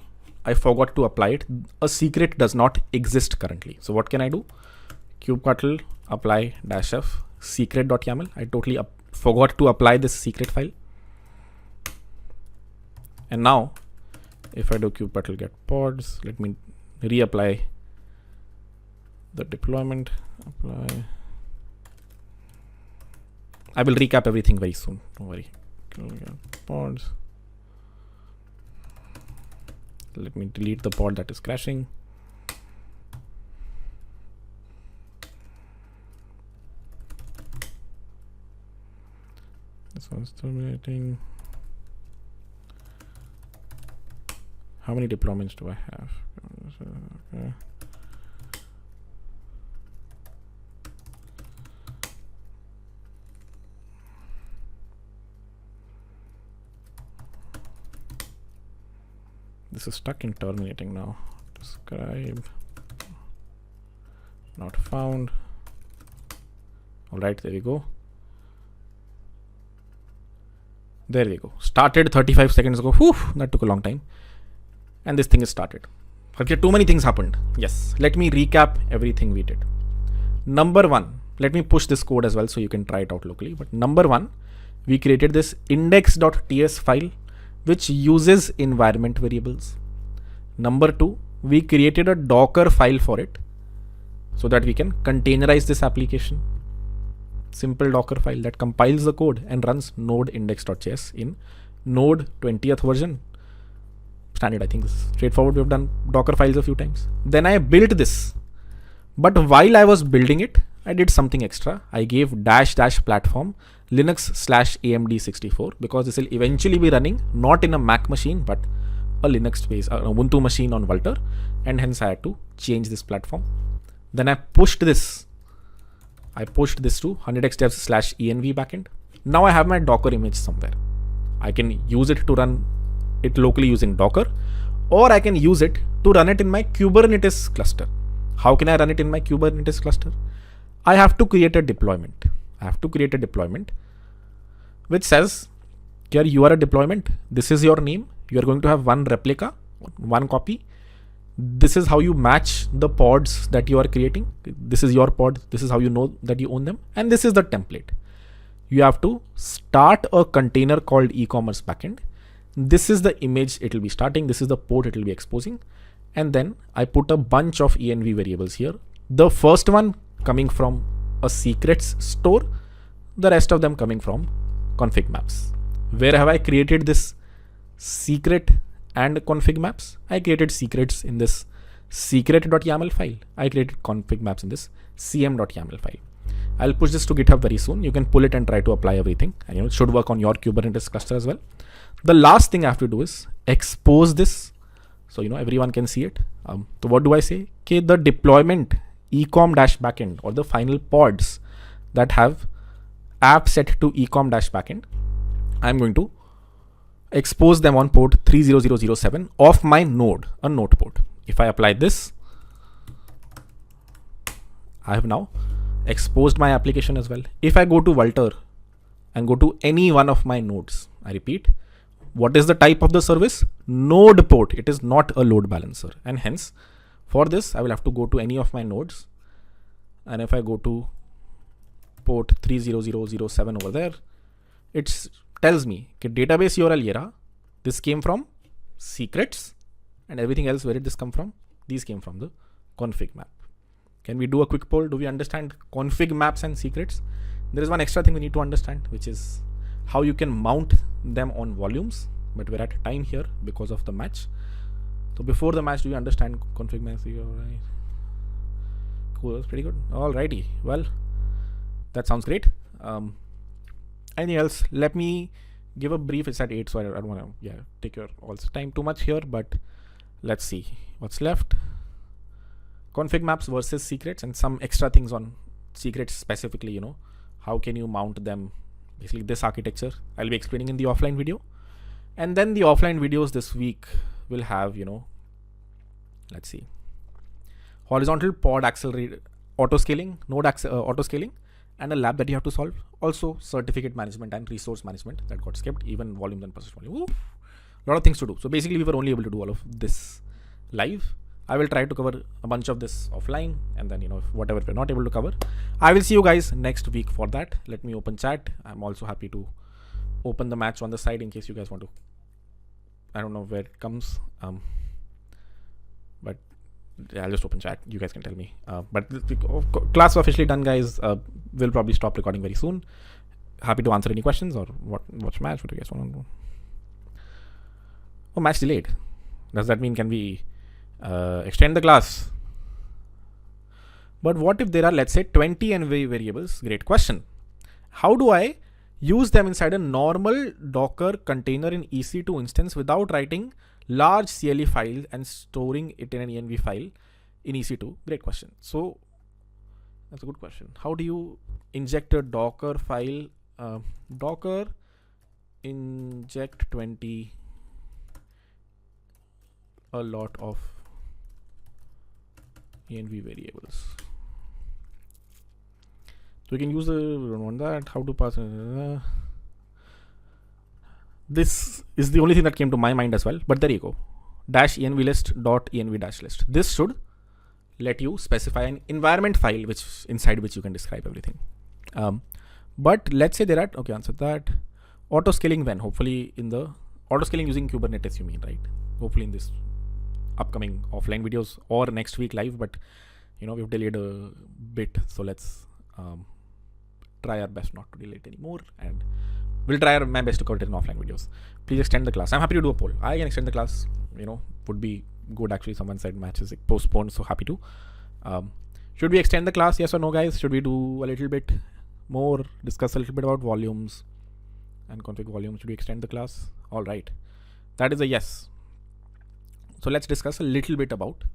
I forgot to apply it. A secret does not exist currently. So what can I do? kubectl apply -f secret.yaml. I totally forgot to apply this secret file. And now if I do kubectl get pods, let me reapply the deployment. Apply. I will recap everything very soon. Don't worry. Pods. Let me delete the pod that is crashing. This one's terminating. How many deployments do I have? Okay. This is stuck in terminating now. Describe. Not found. All right, there we go. There we go. Started 35 seconds ago. Whew, that took a long time. And this thing is started. Okay, too many things happened. Yes, let me recap everything we did. Number one, let me push this code as well so you can try it out locally. But number one, we created this index.ts file which uses environment variables. Number two, we created a Docker file for it so that we can containerize this application. Simple Docker file that compiles the code and runs node index.js in node 20th version. Standard, I think this is straightforward. We've done Docker files a few times. Then I built this. But while I was building it, I did something extra. I gave -- platform Linux/AMD64 because this will eventually be running not in a Mac machine but a Linux based Ubuntu machine on Vultr, and hence I had to change this platform. Then I pushed this. I pushed this to 100x devs/env backend. Now I have my Docker image somewhere. I can use it to run it locally using Docker, or I can use it to run it in my Kubernetes cluster. How can I run it in my Kubernetes cluster? I have to create a deployment. Which says, here you are a deployment. This is your name. You are going to have one replica, one copy. This is how you match the pods that you are creating. This is your pod. This is how you know that you own them. And this is the template. You have to start a container called e-commerce backend. This is the image it will be starting. This is the port it will be exposing. And then I put a bunch of env variables here. The first one coming from a secrets store, the rest of them coming from config maps. Where have I created this secret and config maps? I created secrets in this secret.yaml file. I created config maps in this cm.yaml file. I'll push this to GitHub very soon. You can pull it and try to apply everything. And it should work on your Kubernetes cluster as well. The last thing I have to do is expose this so everyone can see it. So what do I say? Okay, the deployment ecom-backend or the final pods that have app set to ecom-backend, I'm going to expose them on port 30007 of my node, a node port. If I apply this, I have now exposed my application as well. If I go to Vultr and go to any one of my nodes, I repeat, what is the type of the service? Node port. It is not a load balancer. And hence, for this, I will have to go to any of my nodes. And if I go to port 30007 over there, it tells me that database URL era, this came from secrets, and everything else, where did this come from? These came from the config map. Can we do a quick poll? Do we understand config maps and secrets? There is one extra thing we need to understand, which is how you can mount them on volumes, but we're at time here because of the match. So before the match, do you understand config maps? Right. Cool, that's pretty good. Alrighty, well, that sounds great. Anything else? Let me give a brief. It's at 8, so I don't want to take your all time too much here, but let's see what's left. Config maps versus secrets, and some extra things on secrets specifically. How can you mount them? Basically this architecture I'll be explaining in the offline video. And then the offline videos this week will have, let's see, horizontal pod accelerated auto scaling, node auto scaling, and a lab that you have to solve. Also certificate management and resource management that got skipped, even volumes and process volume. Ooh, lot of things to do. So basically we were only able to do all of this live. I will try to cover a bunch of this offline, and then whatever we're not able to cover, I will see you guys next week for that. Let me open chat. I'm also happy to open the match on the side in case you guys want to. I don't know where it comes, but I'll just open chat. You guys can tell me. But the class is officially done, guys. We'll probably stop recording very soon. Happy to answer any questions or watch match. What do you guys want to do? Oh, match delayed. Does that mean can we extend the class? But what if there are, let's say, 20 env variables? Great question. How do I use them inside a normal Docker container in EC2 instance without writing large CLE file and storing it in an env file in EC2? Great question. So that's a good question. How do you inject a Docker file? Docker inject 20 a lot of env variables. So we can use we don't want that. How to pass? This is the only thing that came to my mind as well. But there you go. Dash env list dot env dash list. This should let you specify an environment file inside which you can describe everything. But let's say there are, okay, answer that. Auto scaling when? Hopefully in the auto scaling using Kubernetes, you mean, right? Hopefully in this upcoming offline videos or next week live, but we've delayed a bit, so let's try our best not to delay it anymore, and we'll try my best to cover it in offline videos. Please extend the class. I'm happy to do a poll. I can extend the class, would be good actually. Someone said matches postponed, so happy to. Should we extend the class, yes or no, guys? Should we do a little bit more, discuss a little bit about volumes and config volumes? Should we extend the class? All right, that is a yes. So let's discuss a little bit about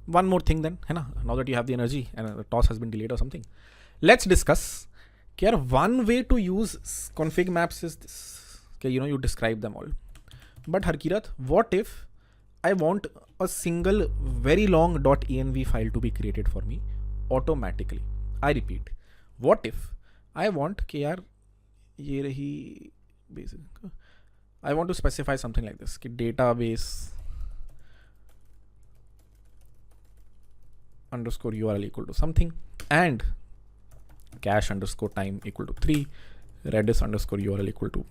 one more thing then, now that you have the energy and the toss has been delayed or something. Let's discuss, one way to use config maps is this. Okay, you describe them all. But Harkirat, what if I want a single very long .env file to be created for me automatically? I repeat, what if I want I want to specify something like this, database underscore URL equal to something, and cache underscore time equal to 3, redis underscore URL equal to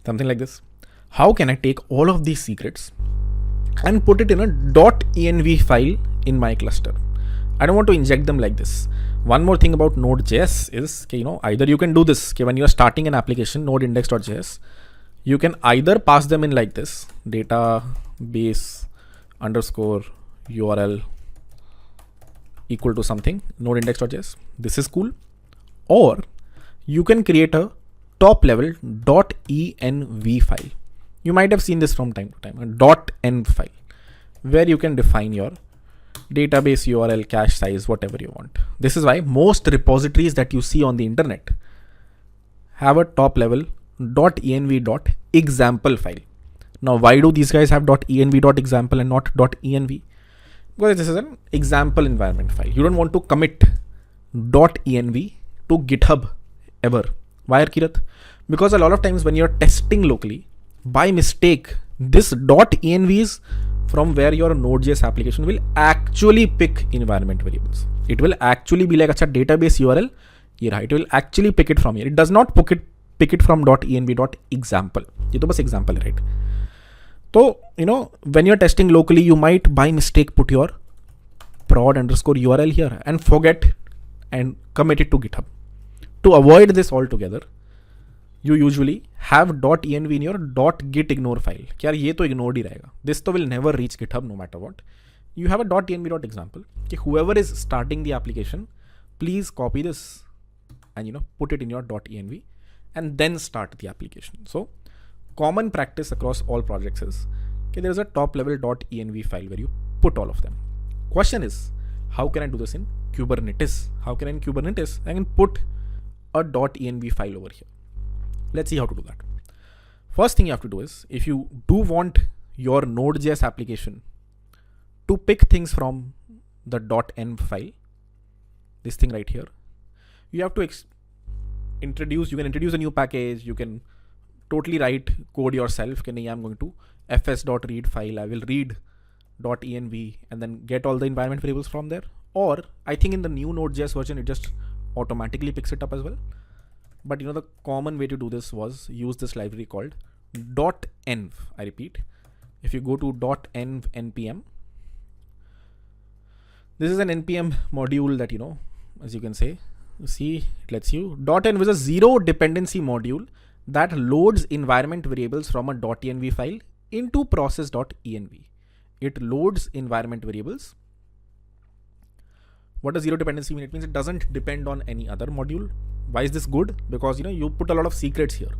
something like this. How can I take all of these secrets and put it in a .env file in my cluster? I don't want to inject them like this. One more thing about Node.js is, either you can do this, when you're starting an application, node index.js, you can either pass them in like this, database underscore URL equal to something, node index.js. This is cool. Or you can create a top level .env file. You might have seen this from time to time, a .env file, where you can define your database URL, cache size, whatever you want. This is why most repositories that you see on the internet have a top level .env.example file. Now, why do these guys have .env.example and not .env? Because this is an example environment file. You don't want to commit .env to GitHub ever. Why, Kirat? Because a lot of times when you're testing locally, by mistake, this .env is from where your Node.js application will actually pick environment variables. It will actually be like, acha, database URL, it will actually pick it from here. It does not pick it from .env.example. Ye to bas example, right? So, when you're testing locally, you might by mistake put your prod underscore URL here and forget and commit it to GitHub. To avoid this altogether, you usually have .env in your .gitignore file. Ye to ignored hi rahega. This to will never reach GitHub no matter what. You have a .env.example. Whoever is starting the application, please copy this and put it in your .env and then start the application. So common practice across all projects is there is a top level .env file where you put all of them. Question is, how can I do this in Kubernetes? How can I in Kubernetes I can put a .env file over here? Let's see how to do that. First thing you have to do is, if you do want your Node.js application to pick things from the .env file, this thing right here. You have to you can introduce a new package. You can totally write code yourself. I'm going to fs.read file. I will read .env and then get all the environment variables from there. Or I think in the new Node.js version, it just automatically picks it up as well. But the common way to do this was use this library called .env. I repeat, if you go to .env npm, this is an npm module that, as you can see, it lets you. .env is a zero dependency module that loads environment variables from a .env file into process.env. It loads environment variables. What does zero dependency mean? It means it doesn't depend on any other module. Why is this good? Because you put a lot of secrets here.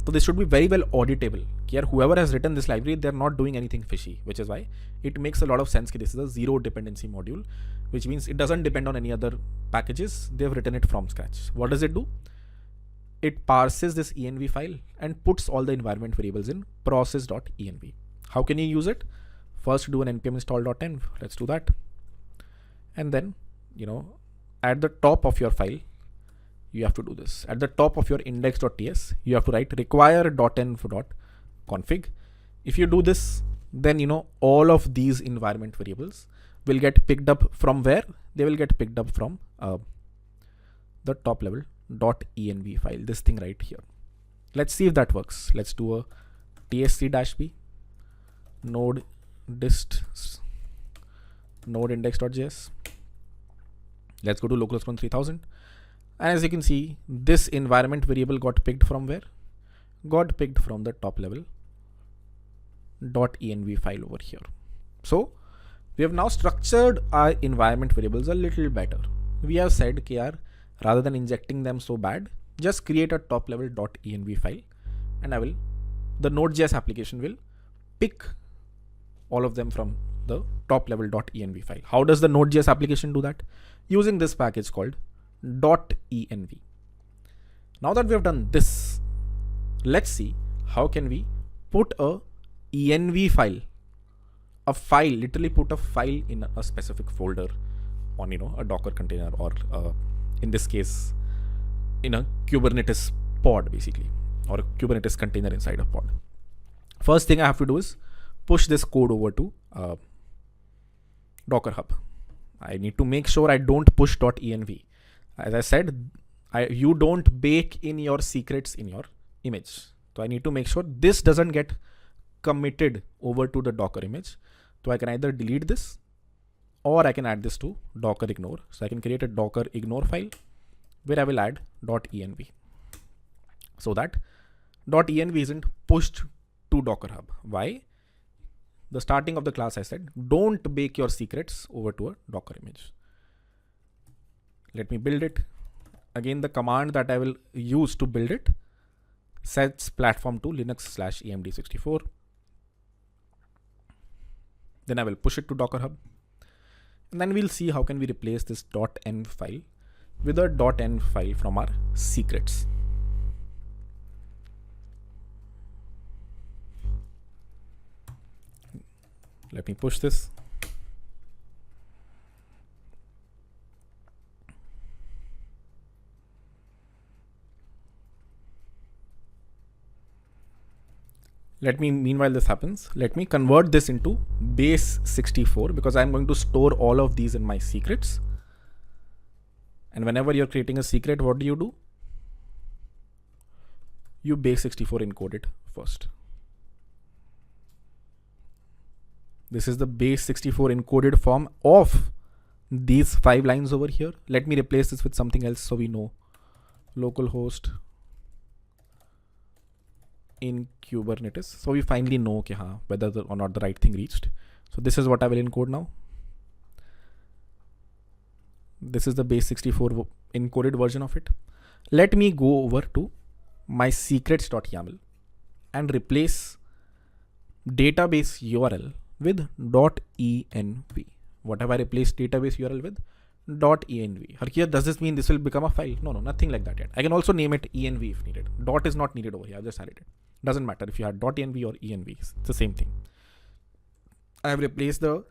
So this should be very well auditable. Here, whoever has written this library, they're not doing anything fishy, which is why it makes a lot of sense. This is a zero dependency module, which means it doesn't depend on any other packages. They've written it from scratch. What does it do? It parses this env file and puts all the environment variables in process.env. How can you use it? First, do an npm install.env. Let's do that. And then, at the top of your file, you have to do this. At the top of your index.ts, you have to write require.env.config. If you do this, then all of these environment variables will get picked up from where? They will get picked up from the top level .env file, this thing right here. Let's see if that works. Let's do a tsc-b node dist node index.js. Let's go to localhost 3000. And as you can see, this environment variable got picked from where? Got picked from the top level .env file over here. So we have now structured our environment variables a little better. We have said, rather than injecting them so bad, just create a top level .env file, and the Node.js application will pick all of them from the top level .env file. How does the Node.js application do that? Using this package called .env. Now that we have done this, let's see how can we put a env file, literally put a file in a specific folder on a Docker container, or in this case in a Kubernetes pod basically, or a Kubernetes container inside a pod. First thing I have to do is push this code over to Docker Hub. I need to make sure I don't push .env. As I said, you don't bake in your secrets in your image. So I need to make sure this doesn't get committed over to the Docker image. So I can either delete this, or I can add this to Docker ignore. So I can create a Docker ignore file where I will add .env, so that .env isn't pushed to Docker Hub. Why? The starting of the class I said, don't bake your secrets over to a Docker image. Let me build it. Again, the command that I will use to build it sets platform to Linux/EMD64. Then I will push it to Docker Hub. And then we'll see how can we replace this .env file with a .env file from our secrets. Let me push this. Meanwhile this happens, let me convert this into base 64, because I'm going to store all of these in my secrets. And whenever you're creating a secret, what do? You base 64 encode it first. This is the base 64 encoded form of these 5 lines over here. Let me replace this with something else so we know. Localhost in Kubernetes. So we finally know whether or not the right thing reached. So this is what I will encode now. This is the base 64 encoded version of it. Let me go over to my secrets.yaml and replace database URL with .env. What have I replaced database URL with? .env. Here, does this mean this will become a file? No, nothing like that yet. I can also name it env if needed. Dot is not needed over here. I've just added it. Doesn't matter if you had .env or env. It's the same thing. I have replaced the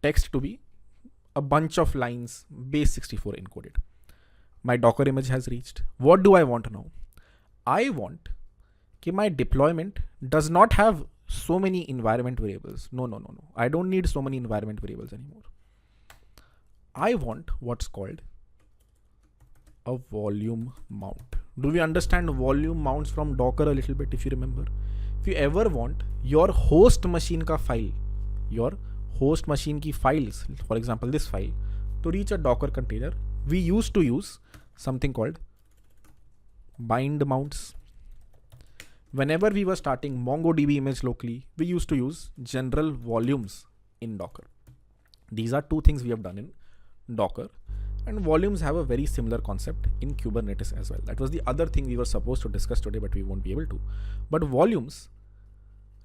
text to be a bunch of lines, base64 encoded. My Docker image has reached. What do I want now? I want that my deployment does not have so many environment variables. No. I don't need so many environment variables anymore. I want what's called a volume mount. Do we understand volume mounts from Docker a little bit? If you remember, if you ever want your host machine ka file, your host machine ki files, for example, this file, to reach a Docker container, we used to use something called bind mounts. Whenever we were starting MongoDB image locally, we used to use general volumes in Docker. These are two things we have done in Docker, and volumes have a very similar concept in Kubernetes as well. That was the other thing we were supposed to discuss today, but we won't be able to. But volumes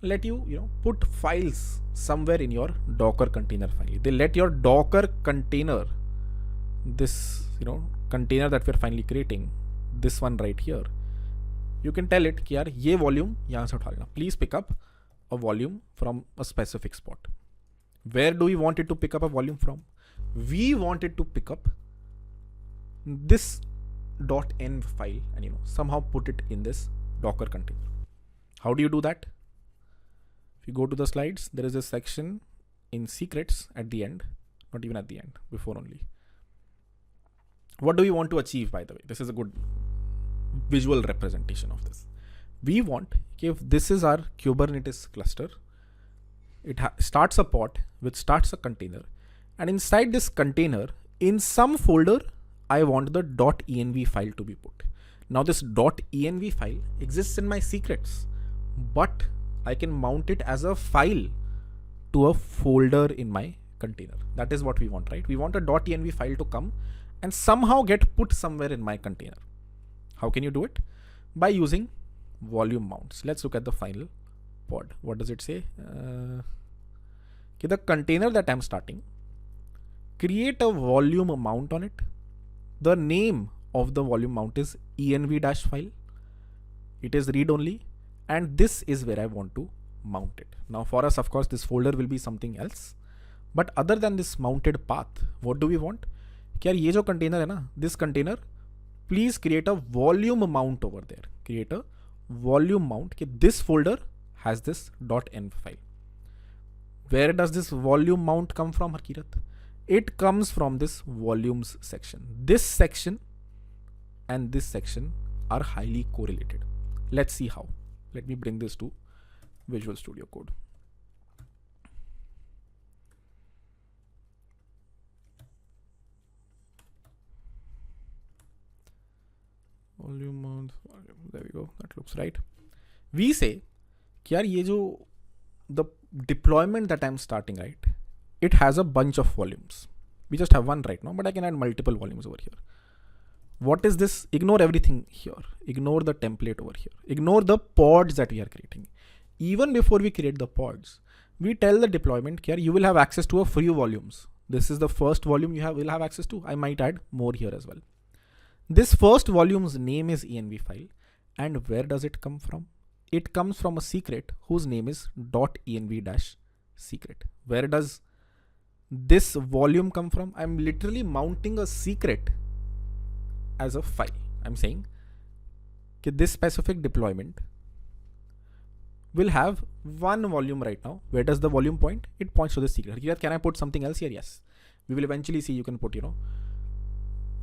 let you, put files somewhere in your Docker container file. They let your Docker container, this, container that we're finally creating, this one right here, you can tell it कि यार ये volume यहाँ से उठा लेना. Please pick up a volume from a specific spot. Where do we want it to pick up a volume from? We want it to pick up this .env file and somehow put it in this Docker container. How do you do that? If you go to the slides, there is a section in secrets at the end, not even at the end, before only. What do we want to achieve, by the way? This is a good visual representation of this. We want, if this is our Kubernetes cluster, it starts a pod which starts a container, and inside this container, in some folder, I want the .env file to be put. Now this .env file exists in my secrets, but I can mount it as a file to a folder in my container. That is what we want, right? We want a .env file to come and somehow get put somewhere in my container. How can you do it? By using volume mounts. Let's look at the final pod. What does it say? The container that I'm starting, create a volume mount on it. The name of the volume mount is env-file. It is read only, and this is where I want to mount it. Now for us, of course, this folder will be something else, but other than this mounted path, what do we want? Kya ye jo container hai na, this container, please create a volume mount over there. Create a volume mount. This folder has this .env file. Where does this volume mount come from, Harkirat? It comes from this volumes section. This section and this section are highly correlated. Let's see how. Let me bring this to Visual Studio Code. Volume mount. There we go. That looks right. We say, yaar ye jo the deployment that I'm starting, right? It has a bunch of volumes. We just have one right now, but I can add multiple volumes over here. What is this? Ignore everything here. Ignore the template over here. Ignore the pods that we are creating. Even before we create the pods, we tell the deployment here, you will have access to a few volumes. This is the first volume you will have access to. I might add more here as well. This first volume's name is env file. And where does it come from? It comes from a secret whose name is .env-secret. Where does this volume come from? I'm literally mounting a secret as a file. I'm saying that this specific deployment will have one volume right now. Where does the volume point? It points to the secret. Here, can I put something else here? Yes. We will eventually see you can put,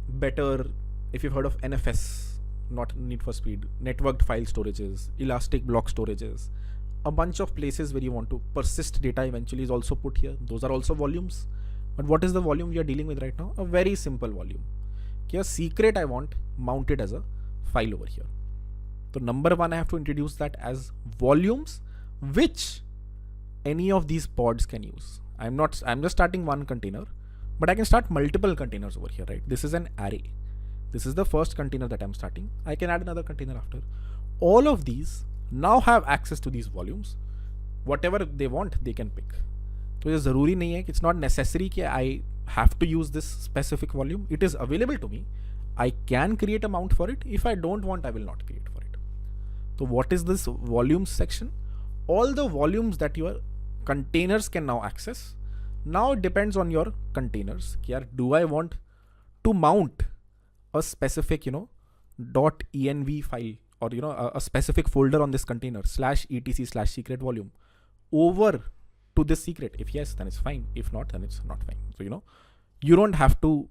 better, if you've heard of NFS, not Need for Speed, networked file storages, elastic block storages, a bunch of places where you want to persist data eventually is also put here. Those are also volumes. But what is the volume we are dealing with right now? A very simple volume. A secret I want mounted as a file over here. So number one, I have to introduce that as volumes, which any of these pods can use. I'm just starting one container, but I can start multiple containers over here, right? This is an array. This is the first container that I'm starting. I can add another container after. All of these now have access to these volumes. Whatever they want, they can pick. So it's not necessary that I have to use this specific volume. It is available to me. I can create a mount for it. If I don't want, I will not create for it. So what is this volumes section? All the volumes that your containers can now access Now it depends on your containers. Do I want to mount a specific, .env file, or a specific folder on this container /etc/secret volume over to this secret? If yes, then it's fine. If not, then it's not fine. So you don't have to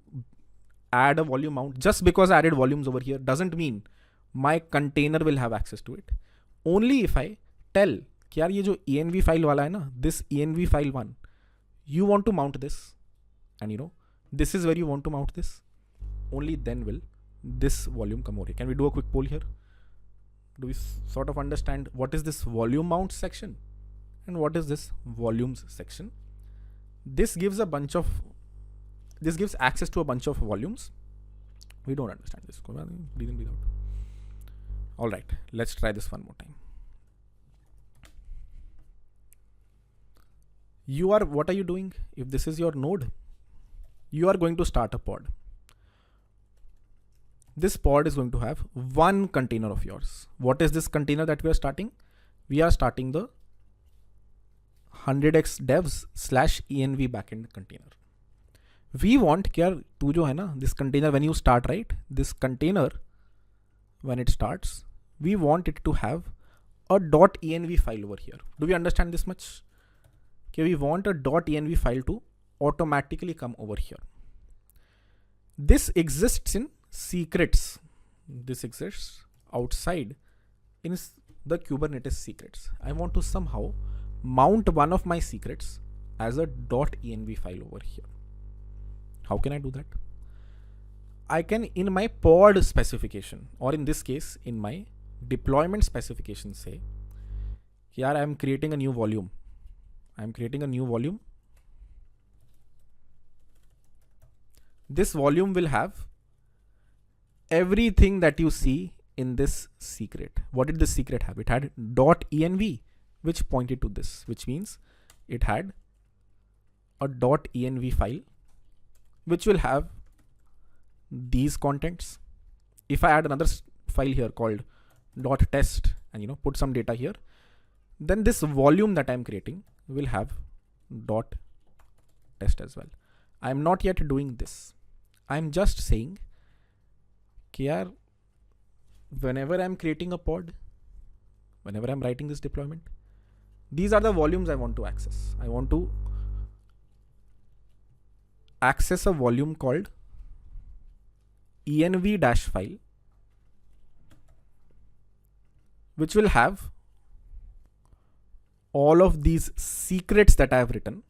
add a volume mount. Just because I added volumes over here doesn't mean my container will have access to it. Only if I tell कि यार ये जो env file वाला है ना, this env file one, you want to mount this, and this is where you want to mount this, only then will this volume come over here. Can we do a quick poll here? Do we sort of understand what is this volume mount section and what is this volumes section? This gives access to a bunch of volumes. We don't understand this. All right, let's try this one more time. What are you doing? If this is your node, you are going to start a pod. This pod is going to have one container of yours. What is this container that we are starting? We are starting the 100x devs /env backend container. We want this container, when you start, right? This container, when it starts, we want it to have a .env file over here. Do we understand this much? Okay, we want a .env file to automatically come over here. This exists in secrets. This exists outside in the Kubernetes secrets. I want to somehow mount one of my secrets as a .env file over here. How can I do that? I can, in my pod specification, or in this case, in my deployment specification, say, here I am creating a new volume. This volume will have everything that you see in this secret. What did this secret have? It had .env, which pointed to this, which means it had a .env file, which will have these contents. If I add another file here called .test and put some data here, then this volume that I'm creating will have .test as well. I'm not yet doing this. I'm just saying, whenever I'm creating a pod, whenever I'm writing this deployment, these are the volumes I want to access. I want to access a volume called env-file, which will have all of these secrets that I have written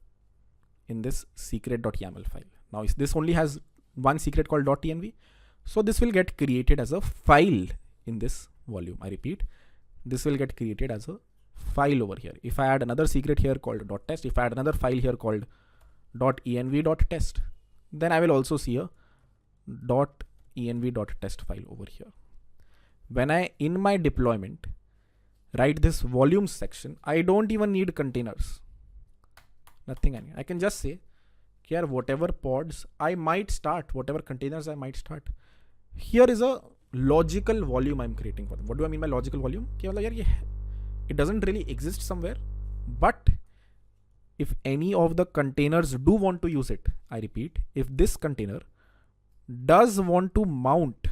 in this secret.yaml file. Now this only has one secret called .env. So this will get created as a file in this volume. I repeat, this will get created as a file over here. If I add another secret here called .test, if I add another file here called .env.test, then I will also see a .env.test file over here. When I, in my deployment, write this volume section, I don't even need containers. Nothing. I can just say, here, whatever pods I might start, whatever containers I might start, here is a logical volume I'm creating for them. What do I mean by logical volume? It doesn't really exist somewhere, but if any of the containers do want to use it, I repeat, if this container does want to mount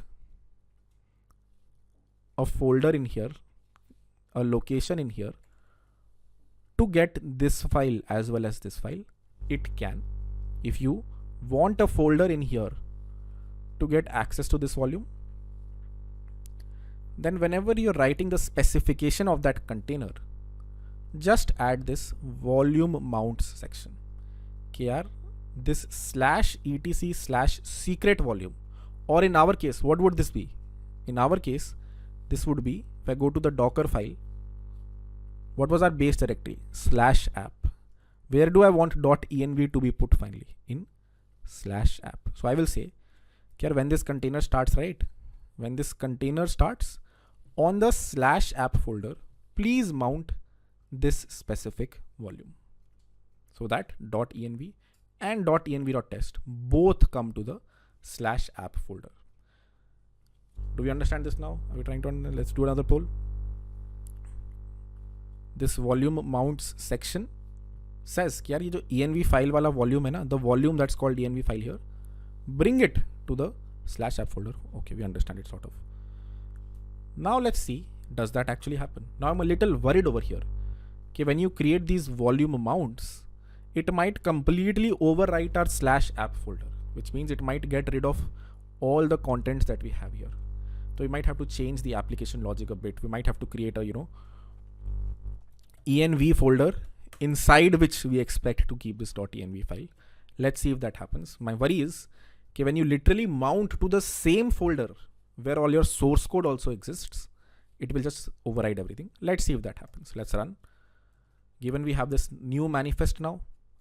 a folder in here, a location in here, to get this file as well as this file, it can. If you want a folder in here to get access to this volume, then whenever you're writing the specification of that container, just add this volume mounts section. This /etc/secret volume, or in our case, what would this be? In our case, this would be, if I go to the Docker file, what was our base directory? /app. Where do I want .env to be put finally? In /app. So I will say, when this container starts, right? When this container starts, on the /app folder, please mount this specific volume. So that .env and .env.test both come to the /app folder. Do we understand this now? Are we trying to let's do another poll. This volume mounts section says कि यार ये जो env file वाला volume है ना, the volume that's called env file here, bring it to the /app folder. Okay, we understand it sort of. Now let's see, does that actually happen? Now I'm a little worried over here. Okay, when you create these volume mounts, it might completely overwrite our /app folder, which means it might get rid of all the contents that we have here. So we might have to change the application logic a bit. We might have to create a, env folder inside which we expect to keep this .env file. Let's see if that happens. My worry is, okay, when you literally mount to the same folder where all your source code also exists, it will just override everything. Let's see if that happens. Let's run. Given we have this new manifest now,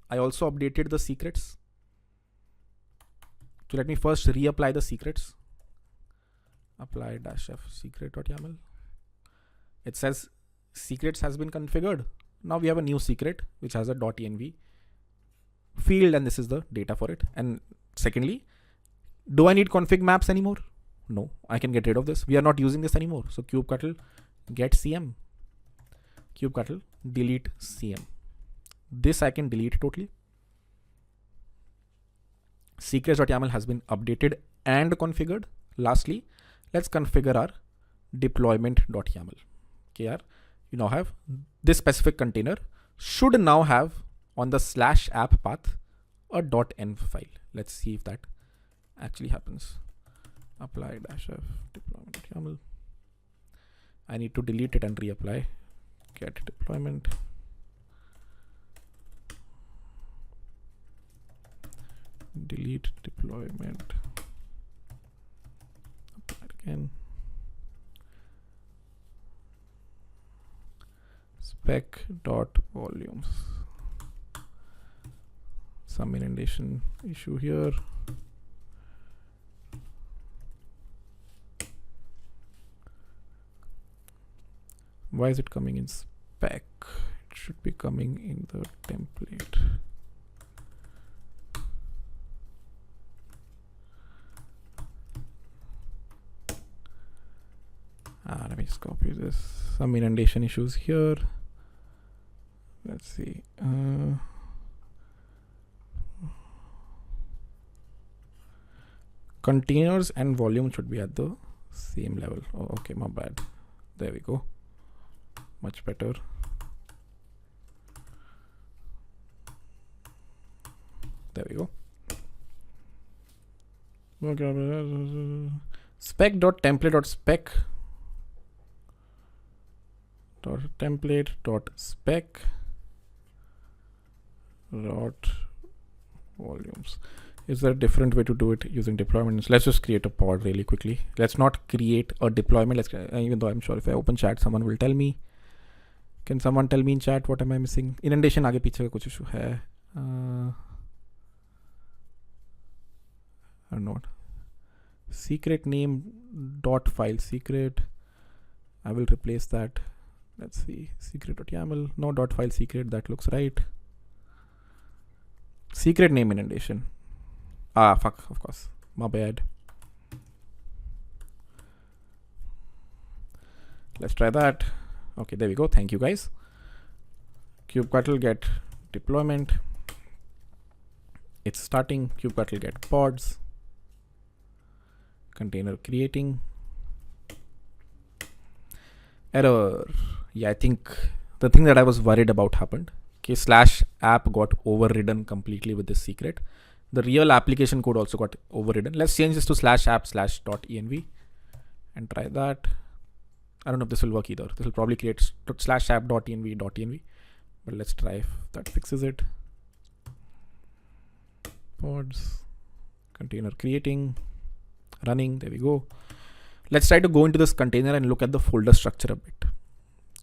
I also updated the secrets. So let me first reapply the secrets. Apply -f secret.yaml. It says secrets has been configured. Now we have a new secret which has a .env field, and this is the data for it. And secondly, do I need config maps anymore? No, I can get rid of this. We are not using this anymore. So kubectl get cm, kubectl delete cm. This I can delete totally. Secrets.yaml has been updated and configured. Lastly, let's configure our deployment.yaml. Okay, you now have this specific container should now have on the /app path a .env file. Let's see if that actually happens. Apply -f deployment.yaml. I need to delete it and reapply. Get deployment. Delete deployment. Apply it again. Spec.volumes. Some indentation issue here. Why is it coming in spec? It should be coming in the template. Let me just copy this. Some indentation issues here. Let's see. Containers and volume should be at the same level. Oh, okay, my bad. There we go. Much better. There we go. Spec.template.spec .template.spec volumes. Is there a different way to do it using deployments? Let's just create a pod really quickly. Let's not create a deployment. Let's, even though I'm sure if I open chat, someone will tell me. Can someone tell me in chat what am I missing? Indentation आगे पीछे का कुछ issue है. Or not. Secret name dot file secret. I will replace that. Let's see. Secret.yaml. No dot file secret. That looks right. Secret name indentation. Ah, fuck. Of course. My bad. Let's try that. Okay, there we go. Thank you guys. Kubectl get deployment. It's starting. Kubectl get pods. Container creating. Error. Yeah, I think the thing that I was worried about happened. Okay, /app got overridden completely with this secret. The real application code also got overridden. Let's change this to /app/.env and try that. I don't know if this will work either. This will probably create /app.env.env, but let's try if that fixes it. Pods, container creating, running. There we go. Let's try to go into this container and look at the folder structure a bit.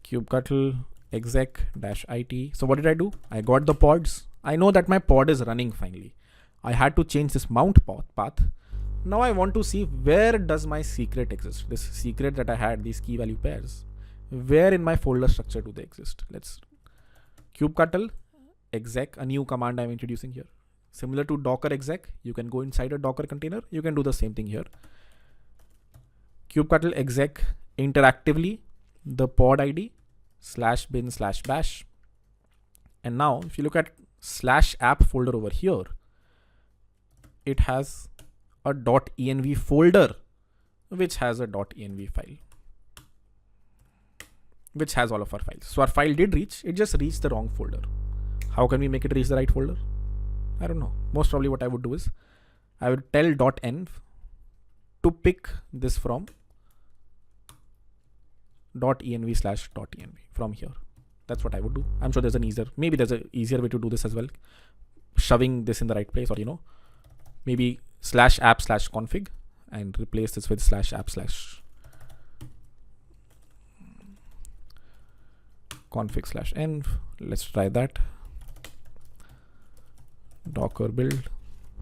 Kubectl exec-it. So what did I do? I got the pods. I know that my pod is running finally. I had to change this mount path. Now I want to see where does my secret exist. This secret that I had, these key value pairs. Where in my folder structure do they exist? Let's kubectl exec, a new command I'm introducing here. Similar to docker exec, you can go inside a Docker container. You can do the same thing here. Kubectl exec interactively the pod ID /bin/bash And now if you look at /app folder over here, it has a .env folder which has a .env file, which has all of our files. So our file did reach, it just reached the wrong folder. How can we make it reach the right folder? I don't know. Most probably what I would do is I would tell .env to pick this from .env/.env from here. That's what I would do. I'm sure there's maybe there's an easier way to do this as well. Shoving this in the right place, or maybe /app/config and replace this with /app/config/env. Let's try that. Docker build.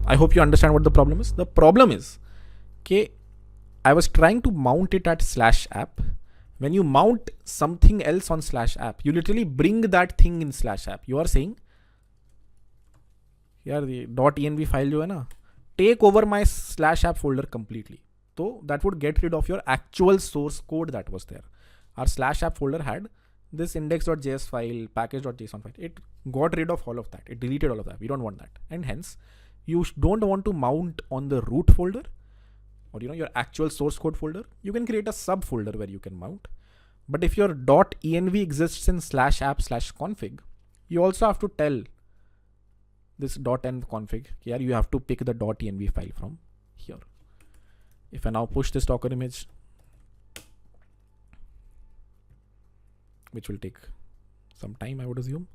I hope you understand what the problem is. The problem is, okay, I was trying to mount it at /app. When you mount something else on /app, you literally bring that thing in /app. You are saying, यार the .env file जो है ना, take over my /app folder completely. So that would get rid of your actual source code that was there. Our /app folder had this index.js file, package.json file. It got rid of all of that. It deleted all of that. We don't want that. And hence, you don't want to mount on the root folder or your actual source code folder. You can create a subfolder where you can mount. But if your .env exists in /app/config, you also have to tell this .env config, here you have to pick the .env file from here. If I now push this Docker image, which will take some time, I would assume.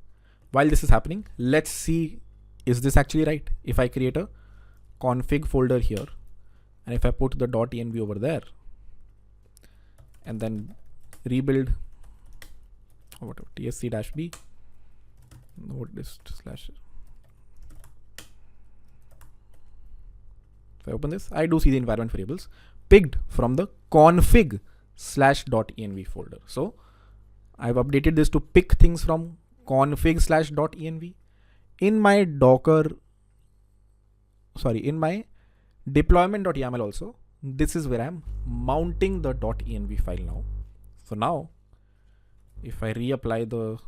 While this is happening, let's see, is this actually right? If I create a config folder here, and if I put the .env over there, and then rebuild, or whatever, tsc-b, node/. If I open this, I do see the environment variables picked from the config/.env folder. So I've updated this to pick things from config/.env. In my deployment.yaml also, this is where I'm mounting the .env file now. So now, if I reapply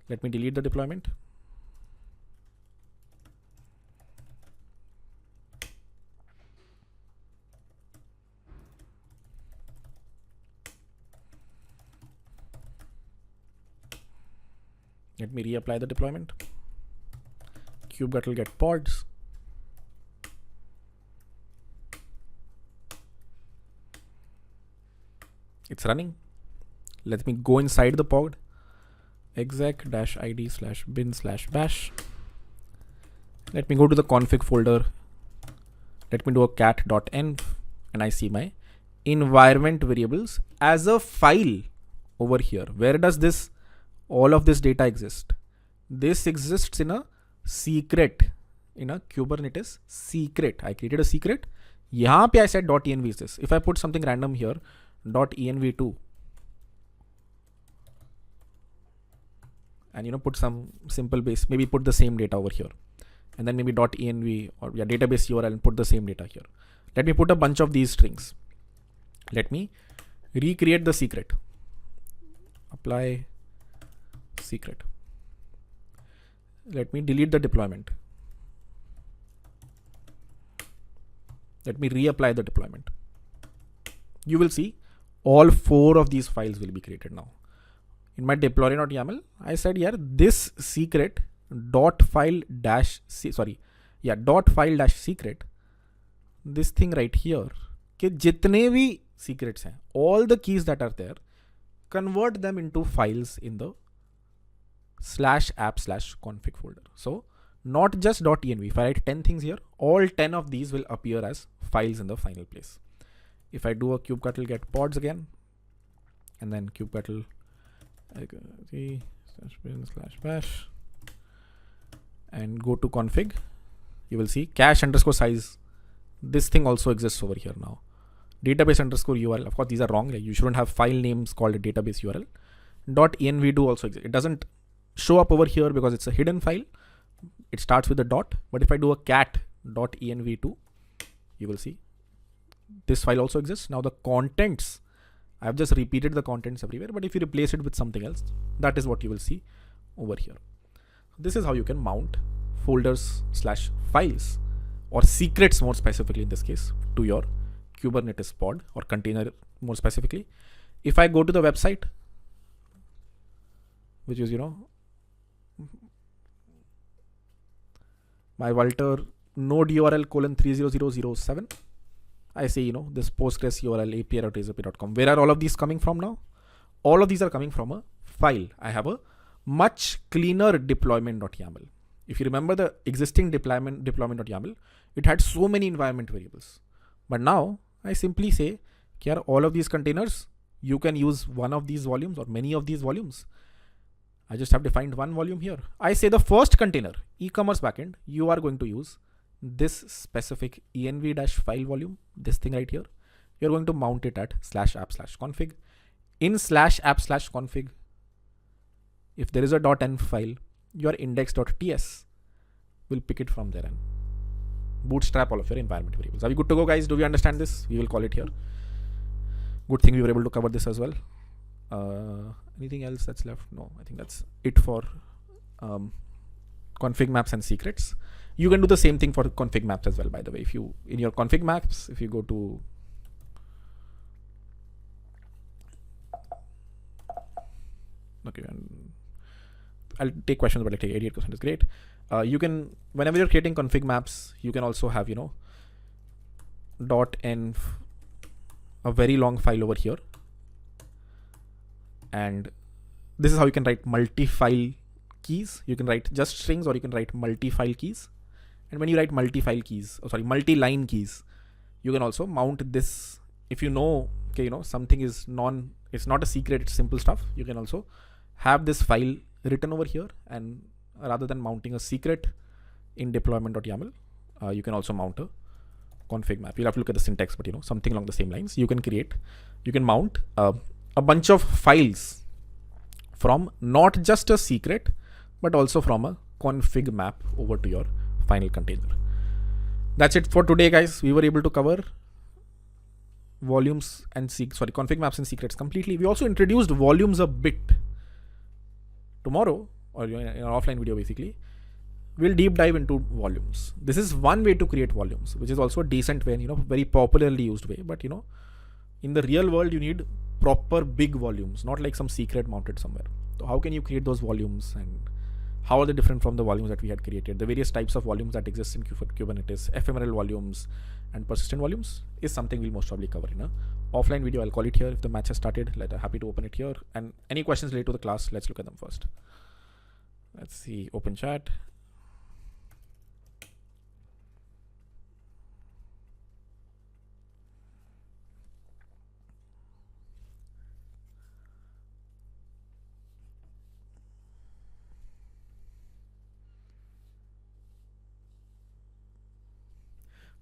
let me delete the deployment. Let me reapply the deployment. Kubectl get pods. It's running. Let me go inside the pod. exec-id/bin/bash. Let me go to the config folder. Let me do a cat.env, and I see my environment variables as a file over here. Where does all of this data exist? This exists in a secret, in a Kubernetes secret. I created a secret. Yahan pe I said .env is this. If I put something random here, .env2, and put some simple base, maybe put the same data over here, and then maybe .env or database URL and put the same data here. Let me put a bunch of these strings. Let me recreate the secret. Apply secret. Let me delete the deployment. Let me reapply the deployment. You will see all 4 of these files will be created now. In my deploy.yaml, I said here this secret .file-secret, this thing right here, कि जितने भी secrets हैं, all the keys that are there, convert them into files in the /app/config folder. So not just .env. If I write 10 things here, all 10 of these will appear as files in the final place. If I do a kubectl get pods again, and then kubectl /bin/bash and go to config, you will see cache_size. This thing also exists over here now. Database_URL. Of course, these are wrong. You shouldn't have file names called a database URL. .env2 also exists. It doesn't show up over here because it's a hidden file. It starts with a dot. But if I do a cat.env2, you will see this file also exists. Now the contents I've just repeated the contents everywhere, but if you replace it with something else, that is what you will see over here. This is how you can mount folders / files or secrets, more specifically in this case, to your Kubernetes pod or container more specifically. If I go to the website, which is, my Walter node URL :30007, I say, this Postgres URL api.razorpay.com. Where are all of these coming from now? All of these are coming from a file. I have a much cleaner deployment.yaml. If you remember the existing deployment.yaml, it had so many environment variables. But now I simply say, here all of these containers, you can use one of these volumes or many of these volumes. I just have defined one volume here. I say the first container, e-commerce backend, you are going to use this specific env-file volume, this thing right here. You're going to mount it at /app/config. In /app/config, if there is a .env file, your index.ts will pick it from there and bootstrap all of your environment variables. Are we good to go, guys? Do we understand this? We will call it here. Good thing we were able to cover this as well. Anything else that's left? No, I think that's it for config maps and secrets. You can do the same thing for config maps as well, by the way. If you, in your config maps, if you go to okay, and I'll take questions, but like 88% is great. You can, whenever you're creating config maps, you can also have, .env, a very long file over here. And this is how you can write multi-file keys. You can write just strings, or you can write multi-file keys. And when you write multi-line keys, you can also mount this. If you know, okay, something is it's not a secret, it's simple stuff. You can also have this file written over here, and rather than mounting a secret in deployment.yaml, you can also mount a config map. You'll have to look at the syntax, but something along the same lines. You can mount a bunch of files from not just a secret, but also from a config map over to your final container. That's it for today, guys. We were able to cover volumes and config maps and secrets completely. We also introduced volumes a bit. Tomorrow, or in an offline video, basically, we'll deep dive into volumes. This is one way to create volumes, which is also a decent way and very popularly used way. But in the real world, you need proper big volumes, not like some secret mounted somewhere. So how can you create those volumes, and how are they different from the volumes that we had created? The various types of volumes that exist in Kubernetes, ephemeral volumes and persistent volumes, is something we'll most probably cover in a offline video. I'll call it here. If the match has started, happy to open it here. And any questions related to the class, let's look at them first. Let's see, open chat.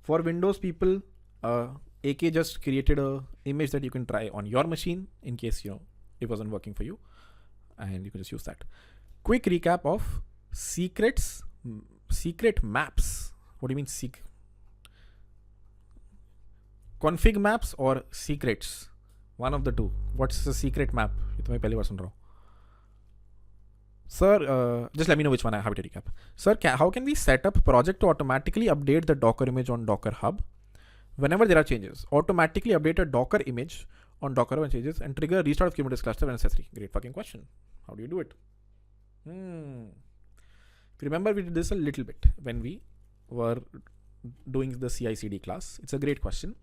For Windows people, AK just created a image that you can try on your machine in case it wasn't working for you, and you can just use that. Quick recap of secret maps. What do you mean config maps or secrets? One of the two. What's a secret map? Sir, just let me know which one. I have to recap. Sir, how can we set up project to automatically update the Docker image on Docker Hub whenever there are changes? Automatically update a Docker image on Docker when changes and trigger restart of Kubernetes cluster when necessary. Great fucking question. How do you do it? If you remember, we did this a little bit when we were doing the CI/CD class. It's a great question.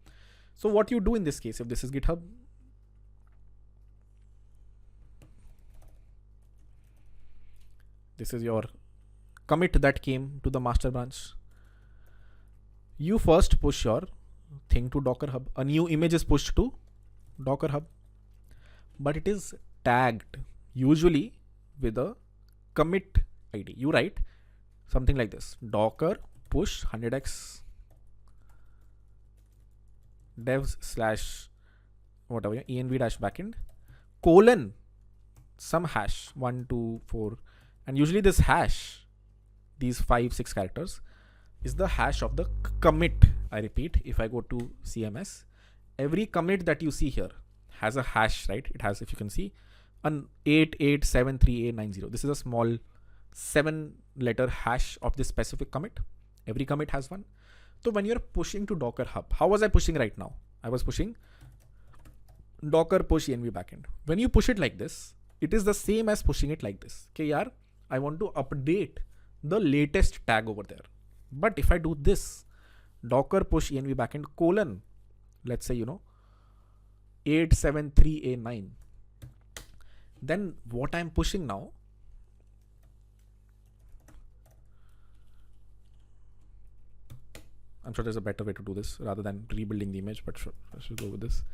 So what you do in this case, if this is GitHub, this is your commit that came to the master branch. You first push your thing to Docker Hub. A new image is pushed to Docker Hub, but it is tagged usually with a commit ID. You write something like this: Docker push 100x devs / whatever env-backend : some hash 1, 2, 4. And usually this hash, these 5, 6 characters, is the hash of the commit. I repeat, if I go to CMS, every commit that you see here has a hash, right? It has, if you can see, an 8873A90. This is a small 7-letter hash of this specific commit. Every commit has one. So when you're pushing to Docker Hub, how was I pushing right now? I was pushing Docker push env backend. When you push it like this, it is the same as pushing it like this. Okay, yaar, I want to update the latest tag over there. But if I do this, Docker push env backend colon, let's say, 873A9, then what I'm pushing now, I'm sure there's a better way to do this rather than rebuilding the image, but sure, I should go with this.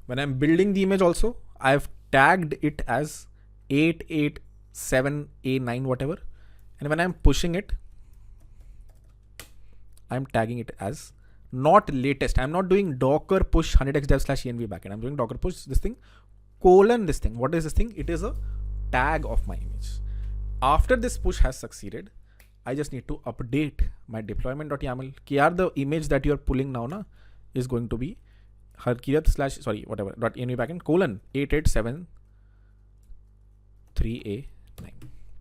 When I'm building the image also, I've tagged it as 887A9 whatever. And when I'm pushing it, I'm tagging it as not latest. I'm not doing Docker push 100x dev / env backend. I'm doing Docker push this thing colon this thing. What is this thing? It is a tag of my image. After this push has succeeded, I just need to update my deployment.yaml. The image that you're pulling now is going to be .env backend colon 8873A9.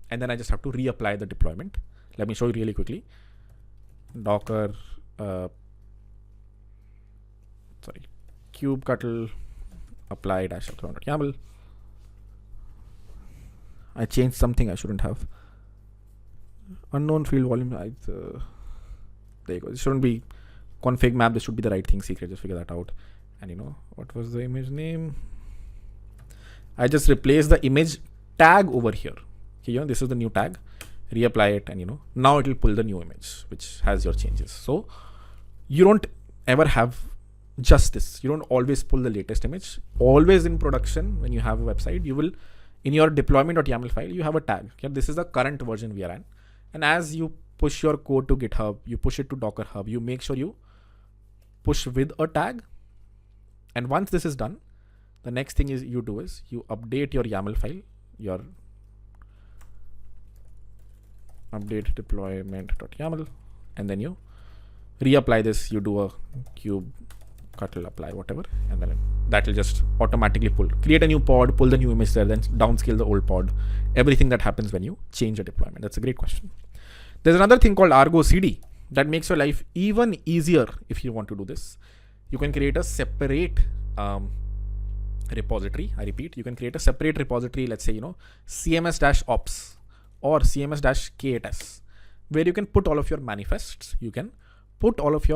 And then I just have to reapply the deployment. Let me show you really quickly. Docker, kubectl apply -yaml. I changed something I shouldn't have. Unknown field volume. There you go. This shouldn't be config map. This should be the right thing. Secret. Just figure that out. And what was the image name? I just replaced the image tag over here. Okay, this is the new tag. Reapply it, and now it will pull the new image which has your changes. So you don't ever have just this. You don't always pull the latest image. Always in production, when you have a website, you will, in your deployment.yaml file, you have a tag. Okay, this is the current version we are in. And as you push your code to GitHub, you push it to Docker Hub, you make sure you push with a tag. And once this is done, the next thing you do is you update your YAML file, your update deployment.yaml, and then you reapply this. You do a kubectl apply whatever, and then that will just automatically create a new pod, pull the new image there, then downscale the old pod. Everything that happens when you change a deployment. That's a great question. There's another thing called Argo CD that makes your life even easier if you want to do this. You can create a separate repository. I repeat, you can create a separate repository, let's say, CMS-ops or CMS-K8s, where you can put all of your manifests. You can put all of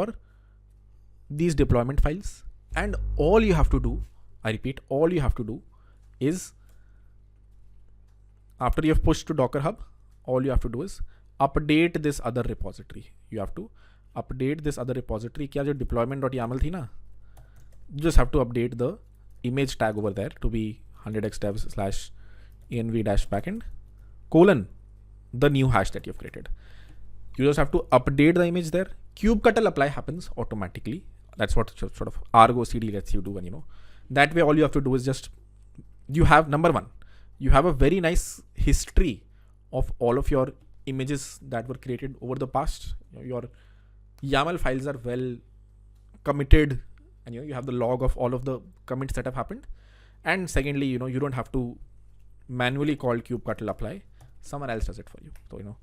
these deployment files, and all you have to do, I repeat, all you have to do is, after you have pushed to Docker Hub, all you have to do is update this other repository. You have to update this other repository. Kya jo deployment.yaml thi na? You just have to update the image tag over there to be 100x devs / env-backend colon the new hash that you've created. You just have to update the image there. Kubectl apply happens automatically. That's what sort of Argo CD lets you do. And that way all you have to do is just, you have, number one, you have a very nice history of all of your images that were created over the past. Your YAML files are well committed, and you have the log of all of the commits that have happened. And secondly, you don't have to manually call kubectl apply. Someone else does it for you. So,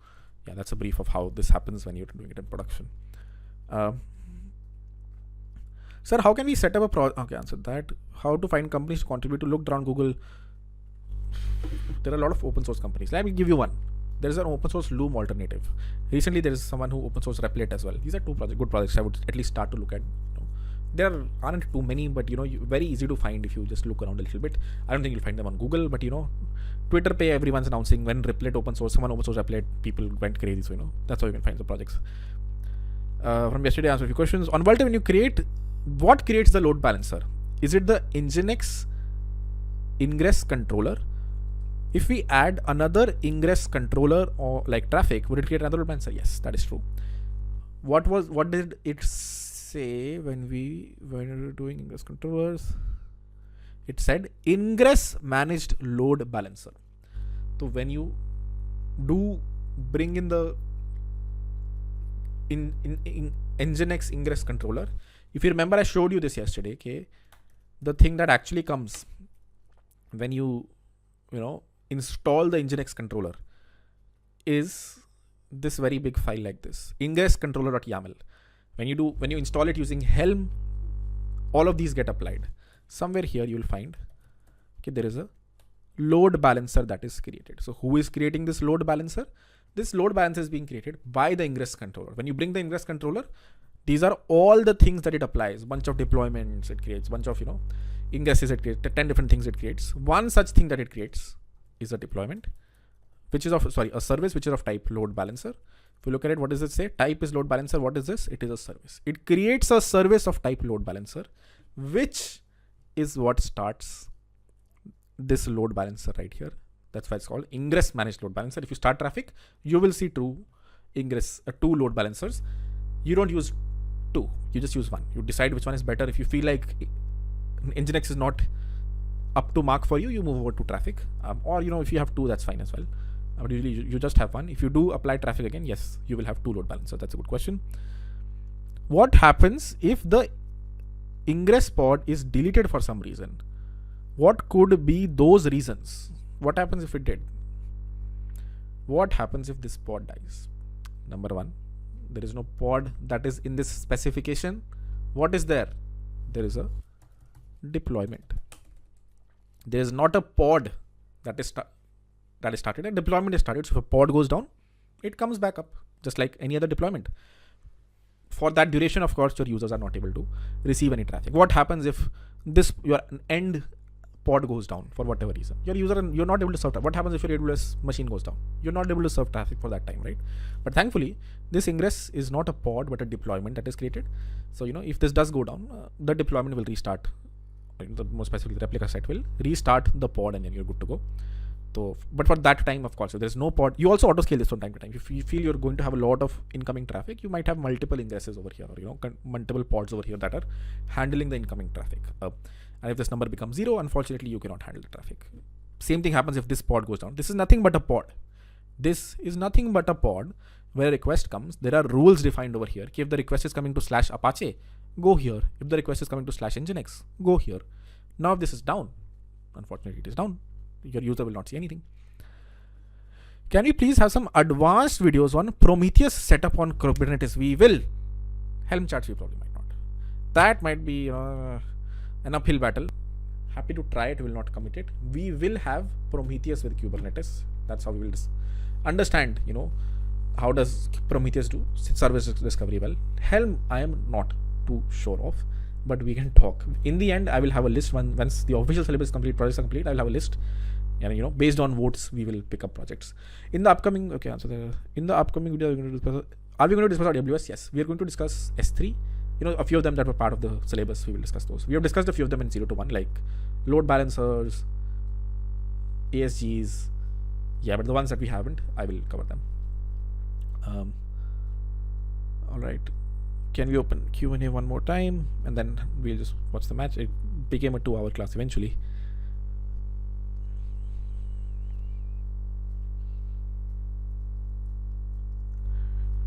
yeah, that's a brief of how this happens when you're doing it in production. Sir, how can we set up a project? Okay, answered that. How to find companies to contribute to looked around Google? There are a lot of open source companies. Let me give you one. There is an open source Loom alternative. Recently, there is someone who open source Replit as well. These are two good projects I would at least start to look at. There aren't too many, but very easy to find if you just look around a little bit. I don't think you'll find them on Google, but Twitter pay, everyone's announcing when Replit open source, someone open source Replit, people went crazy. So that's how you can find the projects. From yesterday, I answered a few questions. On Vault, when you create, what creates the load balancer? Is it the Nginx ingress controller? If we add another ingress controller or like traffic, would it create another load balancer? Yes, that is true. What did it say when we were doing ingress controllers? It said ingress managed load balancer. So when you do bring in the Nginx ingress controller, if you remember, I showed you this yesterday. Okay, the thing that actually comes when you install the Nginx controller is this very big file like this, ingress controller.yaml. When you install it using Helm, all of these get applied. Somewhere here you will find, okay, there is a load balancer that is created. So who is creating this load balancer? This load balancer is being created by the ingress controller. When you bring the ingress controller, these are all the things that it applies. Bunch of deployments it creates, bunch of ingresses it creates, 10 different things it creates. One such thing that it creates is a deployment, which is a service which is of type load balancer. If you look at it, what does it say? Type is load balancer. What is this? It is a service. It creates a service of type load balancer, which is what starts this load balancer right here. That's why it's called ingress managed load balancer. If you start traffic, you will see two load balancers. You don't use two, you just use one. You decide which one is better. If you feel like Nginx is not up to mark for you, you move over to traffic. Or if you have two, that's fine as well. But usually you just have one. If you do apply traffic again, yes, you will have two load balancers. That's a good question. What happens if the ingress pod is deleted for some reason? What could be those reasons? What happens if it did? What happens if this pod dies? Number one, there is no pod that is in this specification. What is there? There is a deployment. There is not a pod that is started. A deployment is started. So if a pod goes down, it comes back up just like any other deployment. For that duration, of course, your users are not able to receive any traffic. What happens if your end pod goes down for whatever reason? You're not able to serve traffic. What happens if your AWS machine goes down? You're not able to serve traffic for that time, right? But thankfully, this ingress is not a pod but a deployment that is created. So if this does go down, the deployment will restart. More specifically, the replica set will restart the pod and then you're good to go. So, but for that time, of course, if there's no pod, you also auto scale this from time to time. If you feel you're going to have a lot of incoming traffic, you might have multiple ingresses over here, or multiple pods over here that are handling the incoming traffic. And if this number becomes 0, unfortunately, you cannot handle the traffic. Same thing happens if this pod goes down. This is nothing but a pod. This is nothing but a pod where a request comes. There are rules defined over here. If the request is coming to /Apache, go here. If the request is coming to /Nginx, go here. Now, if this is down, unfortunately, it is down. Your user will not see anything. Can we please have some advanced videos on Prometheus setup on Kubernetes? We will. Helm charts we probably might not. That might be an uphill battle. Happy to try it, will not commit it. We will have Prometheus with Kubernetes. That's how we will understand, how does Prometheus do service discovery well. Helm, I am not too sure of, but we can talk. In the end, I will have a list once the official syllabus is complete, projects are complete. I will have a list. And based on votes, we will pick up projects. In the upcoming video, are we going to discuss AWS? Yes, we are going to discuss S3. A few of them that were part of the syllabus, we will discuss those. We have discussed a few of them in 0 to 1, like load balancers, ASGs. Yeah, but the ones that we haven't, I will cover them. All right. Can we open Q&A one more time? And then we'll just watch the match. It became a 2-hour class eventually.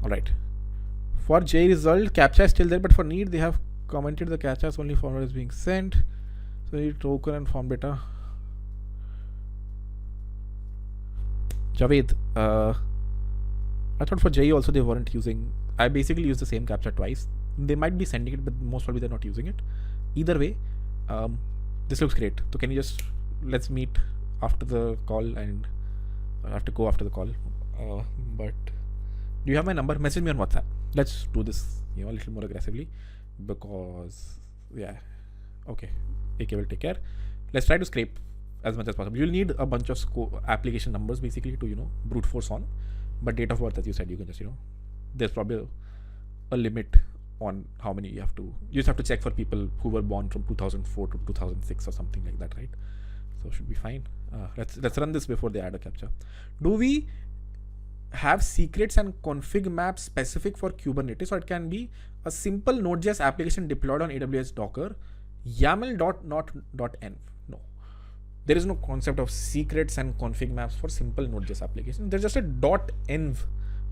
All right. For J result, CAPTCHA is still there, but for need, they have commented the CAPTCHA's only format is being sent. So need token and form data. Javed, I thought for J also they weren't using. I basically used the same CAPTCHA twice. They might be sending it, but most probably they're not using it. Either way, this looks great. So can you let's meet after the call, and I have to go after the call. But do you have my number? Message me on WhatsApp. Let's do this, a little more aggressively, because okay. AK will take care. Let's try to scrape as much as possible. You'll need a bunch of application numbers basically to brute force on, but date of birth, as you said, you can just there's probably a limit on how many you have to. You just have to check for people who were born from 2004 to 2006 or something like that, right? So should be fine. Let's run this before they add a captcha. Do we have secrets and config maps specific for Kubernetes, or it can be a simple Node.js application deployed on AWS Docker, YAML.not.env? No, there is no concept of secrets and config maps for simple Node.js application. There's just a .env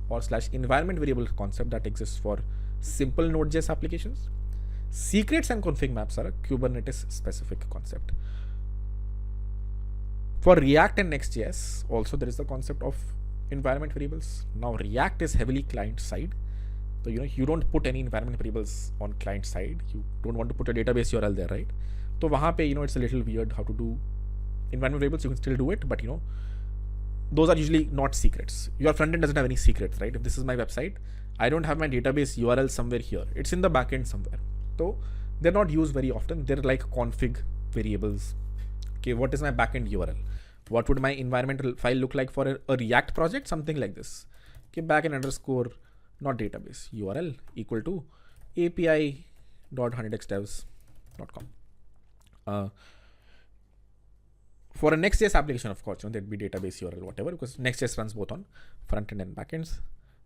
or /environment variable concept that exists for simple Node.js applications. Secrets and config maps are a Kubernetes specific concept. For React and Next.js, also there is the concept of environment variables. Now React is heavily client side. So you don't put any environment variables on client side. You don't want to put a database URL there, right? So wahan pe, it's a little weird how to do environment variables. You can still do it, but those are usually not secrets. Your front end doesn't have any secrets, right? If this is my website, I don't have my database URL somewhere here. It's in the backend somewhere. So they're not used very often. They're like config variables. Okay, what is my backend URL? What would my environmental file look like for a React project? Something like this. Okay, backend underscore, not database, URL equal to api.100xdevs.com. For a Next.js application, of course, there'd be database URL, whatever, because Next.js runs both on front end and backends.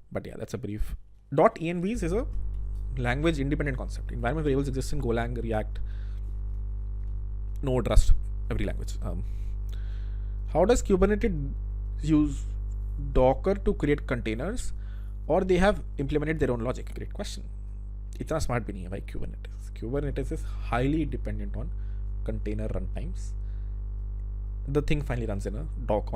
But yeah, that's a brief. .envs is a language independent concept. Environment variables exist in Golang, React, Node, Rust, every language. How does Kubernetes use Docker to create containers, or they have implemented their own logic? Great question. Itna smart bhi nahi hai bhai Kubernetes. Kubernetes is highly dependent on container runtimes. The thing finally runs in on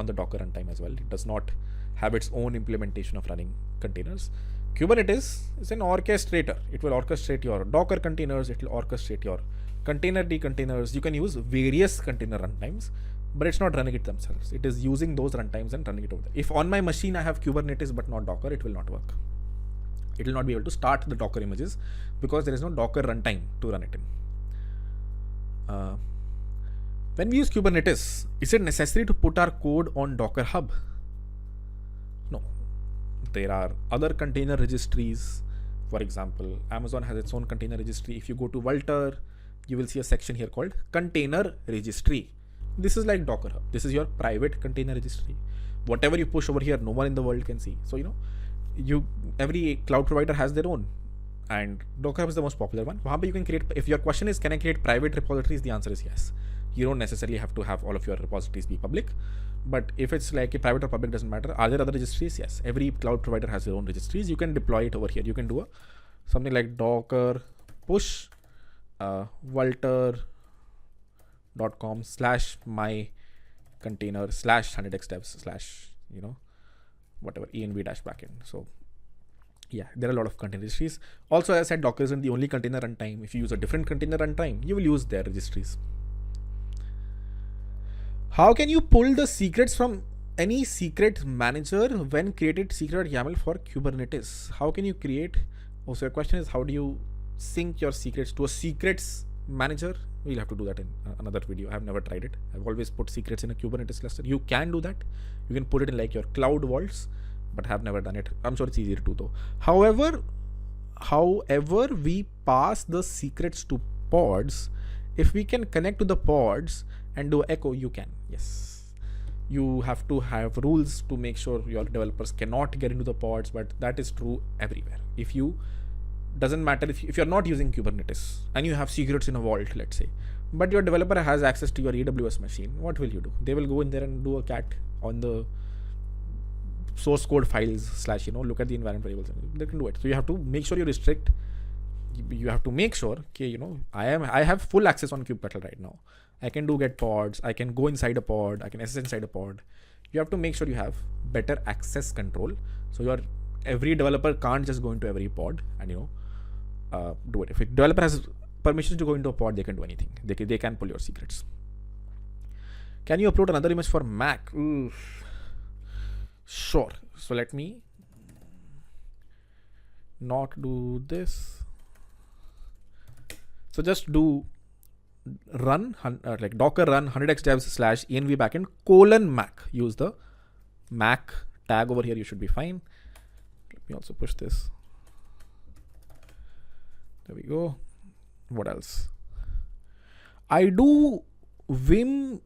the Docker runtime as well. It does not have its own implementation of running containers. Kubernetes is an orchestrator. It will orchestrate your Docker containers. It will orchestrate your container containers. You can use various container runtimes, but it's not running it themselves. It is using those runtimes and running it over there. If on my machine I have Kubernetes but not Docker, it will not work. It will not be able to start the Docker images because there is no Docker runtime to run it in. When we use Kubernetes, is it necessary to put our code on Docker Hub? No. There are other container registries. For example, Amazon has its own container registry. If you go to Vultr, you will see a section here called Container Registry. This is like Docker Hub. This is your private container registry. Whatever you push over here, no one in the world can see. So, every cloud provider has their own. And Docker Hub is the most popular one. Wahan pe you can create, if your question is, can I create private repositories? The answer is yes. You don't necessarily have to have all of your repositories be public. But if it's like a private or public, doesn't matter. Are there other registries? Yes. Every cloud provider has their own registries. You can deploy it over here. You can do something like Docker push vultr.com/my container /100xdevs/ whatever env-backend. So yeah, there are a lot of container registries. Also, as I said, Docker isn't the only container runtime. If you use a different container runtime, you will use their registries. How can you pull the secrets from any secret manager when created secret YAML for Kubernetes? How can you create? So your question is, how do you sync your secrets to a secrets manager? We'll have to do that in another video. I've never tried it. I've always put secrets in a Kubernetes cluster. You can do that. You can put it in like your cloud vaults, but have never done it. I'm sure it's easier to do though. However, we pass the secrets to pods. If we can connect to the pods and do echo, you can. Yes. You have to have rules to make sure your developers cannot get into the pods, but that is true everywhere. Doesn't matter if you're not using Kubernetes and you have secrets in a vault, let's say, but your developer has access to your AWS machine, what will you do? They will go in there and do a cat on the source code files / look at the environment variables. They can do it. So you have to make sure you restrict. You have to make sure, okay, I have full access on kubectl right now. I can do get pods. I can go inside a pod. I can access inside a pod. You have to make sure you have better access control. So every developer can't just go into every pod and do it. If a developer has permissions to go into a pod, they can do anything. They can pull your secrets. Can you upload another image for Mac? Sure. So let me not do this. So just do run like docker run 100xdevs / env backend :mac. Use the Mac tag over here. You should be fine. Let me also push this. There we go. What else? I do vim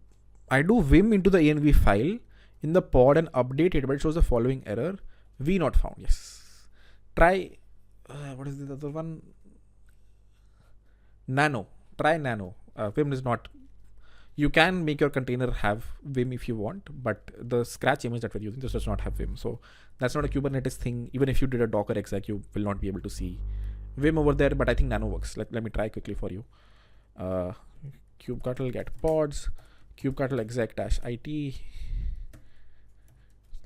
into the env file in the pod and update it, but it shows the following error: v not found. Yes. Try what is the other one? Nano. Try Nano. Vim is not. You can make your container have Vim if you want, but the scratch image that we're using does not have Vim. So that's not a Kubernetes thing. Even if you did a Docker exec, you will not be able to see Vim over there, but I think Nano works. Let me try quickly for you. Kubectl get pods, kubectl exec-it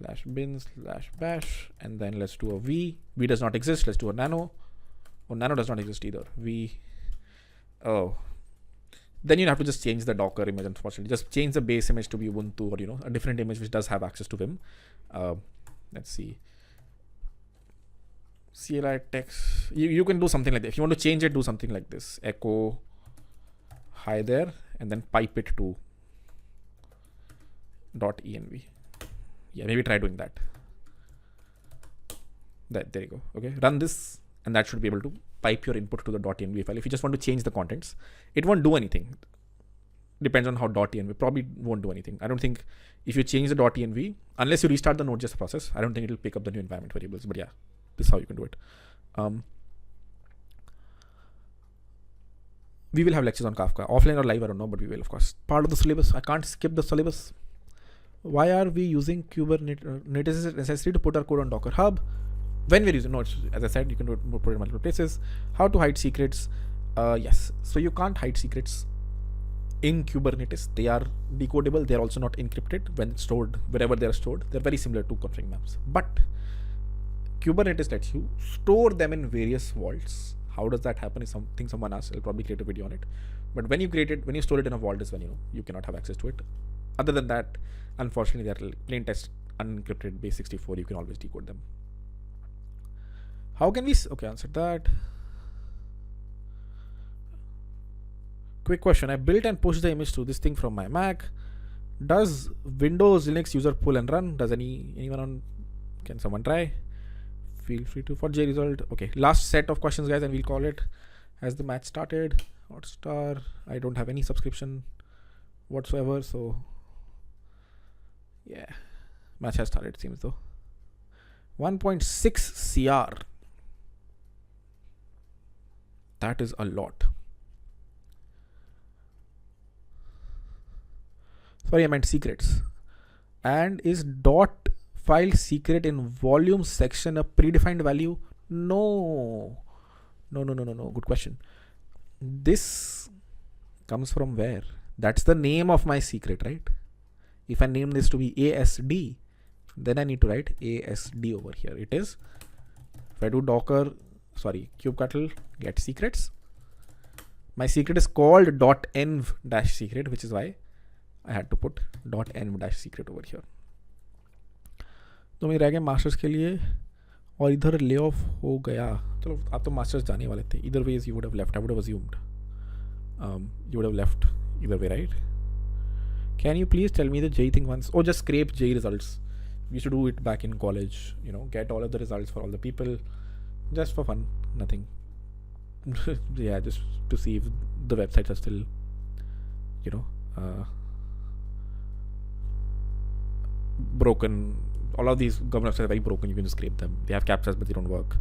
/bin/bash, and then let's do a v. V does not exist. Let's do a nano. Oh, nano does not exist either. Then you have to just change the Docker image. Unfortunately, just change the base image to be Ubuntu, or a different image which does have access to Vim. Let's see. CLI text. You can do something like that. If you want to change it, do something like this: echo hi there, and then pipe it to .env. Yeah, maybe try doing that. There you go. Okay, run this, and that should be able to pipe your input to the .env file. If you just want to change the contents, it won't do anything. Depends on how .env, probably won't do anything. I don't think if you change the .env, unless you restart the Node.js process, I don't think it'll pick up the new environment variables. But yeah, this is how you can do it. We will have lectures on Kafka, offline or live, I don't know, but we will, of course. Part of the syllabus. I can't skip the syllabus. Why are we using Kubernetes? Is it necessary to put our code on Docker Hub? When we're using nodes, as I said, you can put it in multiple places. How to hide secrets? Yes. So you can't hide secrets in Kubernetes. They are decodable. They're also not encrypted when stored, wherever they're stored. They're very similar to config maps. But Kubernetes lets you store them in various vaults. How does that happen is something someone asked. I'll probably create a video on it. But when you store it in a vault is when you cannot have access to it. Other than that, unfortunately, they're plain text unencrypted base 64. You can always decode them. How can we? Okay, answered that. Quick question. I built and pushed the image to this thing from my Mac. Does Windows Linux user pull and run? Does anyone on? Can someone try? Feel free to for J result. Okay, last set of questions, guys, and we'll call it. Has the match started? Hotstar. I don't have any subscription whatsoever, so yeah, match has started. It seems though. 1.6 CR. That is a lot. Sorry, I meant secrets. And is dot file secret in volume section a predefined value? No. Good question. This comes from where? That's the name of my secret, right? If I name this to be ASD, then I need to write ASD over here. It is. If I do kubectl get secrets, my secret is called .env-secret, which is why I had to put .env-secret over here. तो मैं रह गया masters के लिए और इधर lay off हो गया. चलो आप तो मास्टर्स जाने वाले थे. Either ways you would have left. I would have assumed you would have left either way, right? Can you please tell me the J thing once? Oh, just scrape J results. We used to do it back in college. Get all of the results for all the people, just for fun. Nothing. Yeah, just to see if the websites are still, broken. All of these government websites are very broken. You can just scrape them. They have captchas, but they don't work.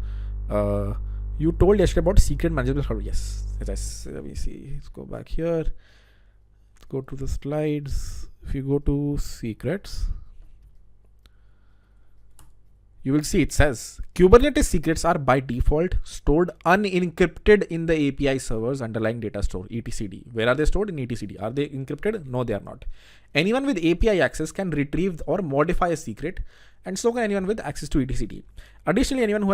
You told yesterday about secret management cloud. Yes. Let me see. Let's go back here. Let's go to the slides. If you go to secrets, you will see it says Kubernetes secrets are by default stored unencrypted in the API server's underlying data store, etcd. Where are they stored? In etcd. Are they encrypted? No, they are not. Anyone with API access can retrieve or modify a secret, and so can anyone with access to etcd. Additionally, anyone who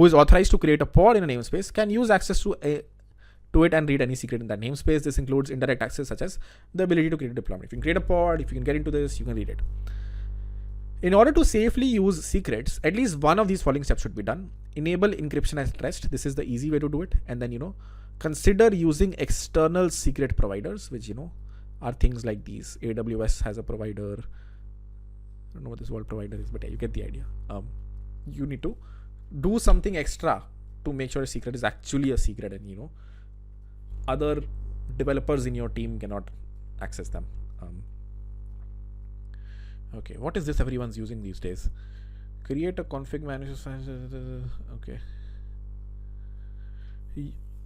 is authorized to create a pod in a namespace can use access to it and read any secret in that namespace. This includes indirect access, such as the ability to create a deployment. If you can create a pod, if you can get into this, you can read it. In order to safely use secrets, at least one of these following steps should be done. Enable encryption at rest. This is the easy way to do it. And then, consider using external secret providers, which, are things like these. AWS has a provider. I don't know what this word provider is, but yeah, you get the idea. You need to do something extra to make sure a secret is actually a secret, and, other developers in your team cannot access them. Okay, what is this everyone's using these days? Create a config manager. Okay.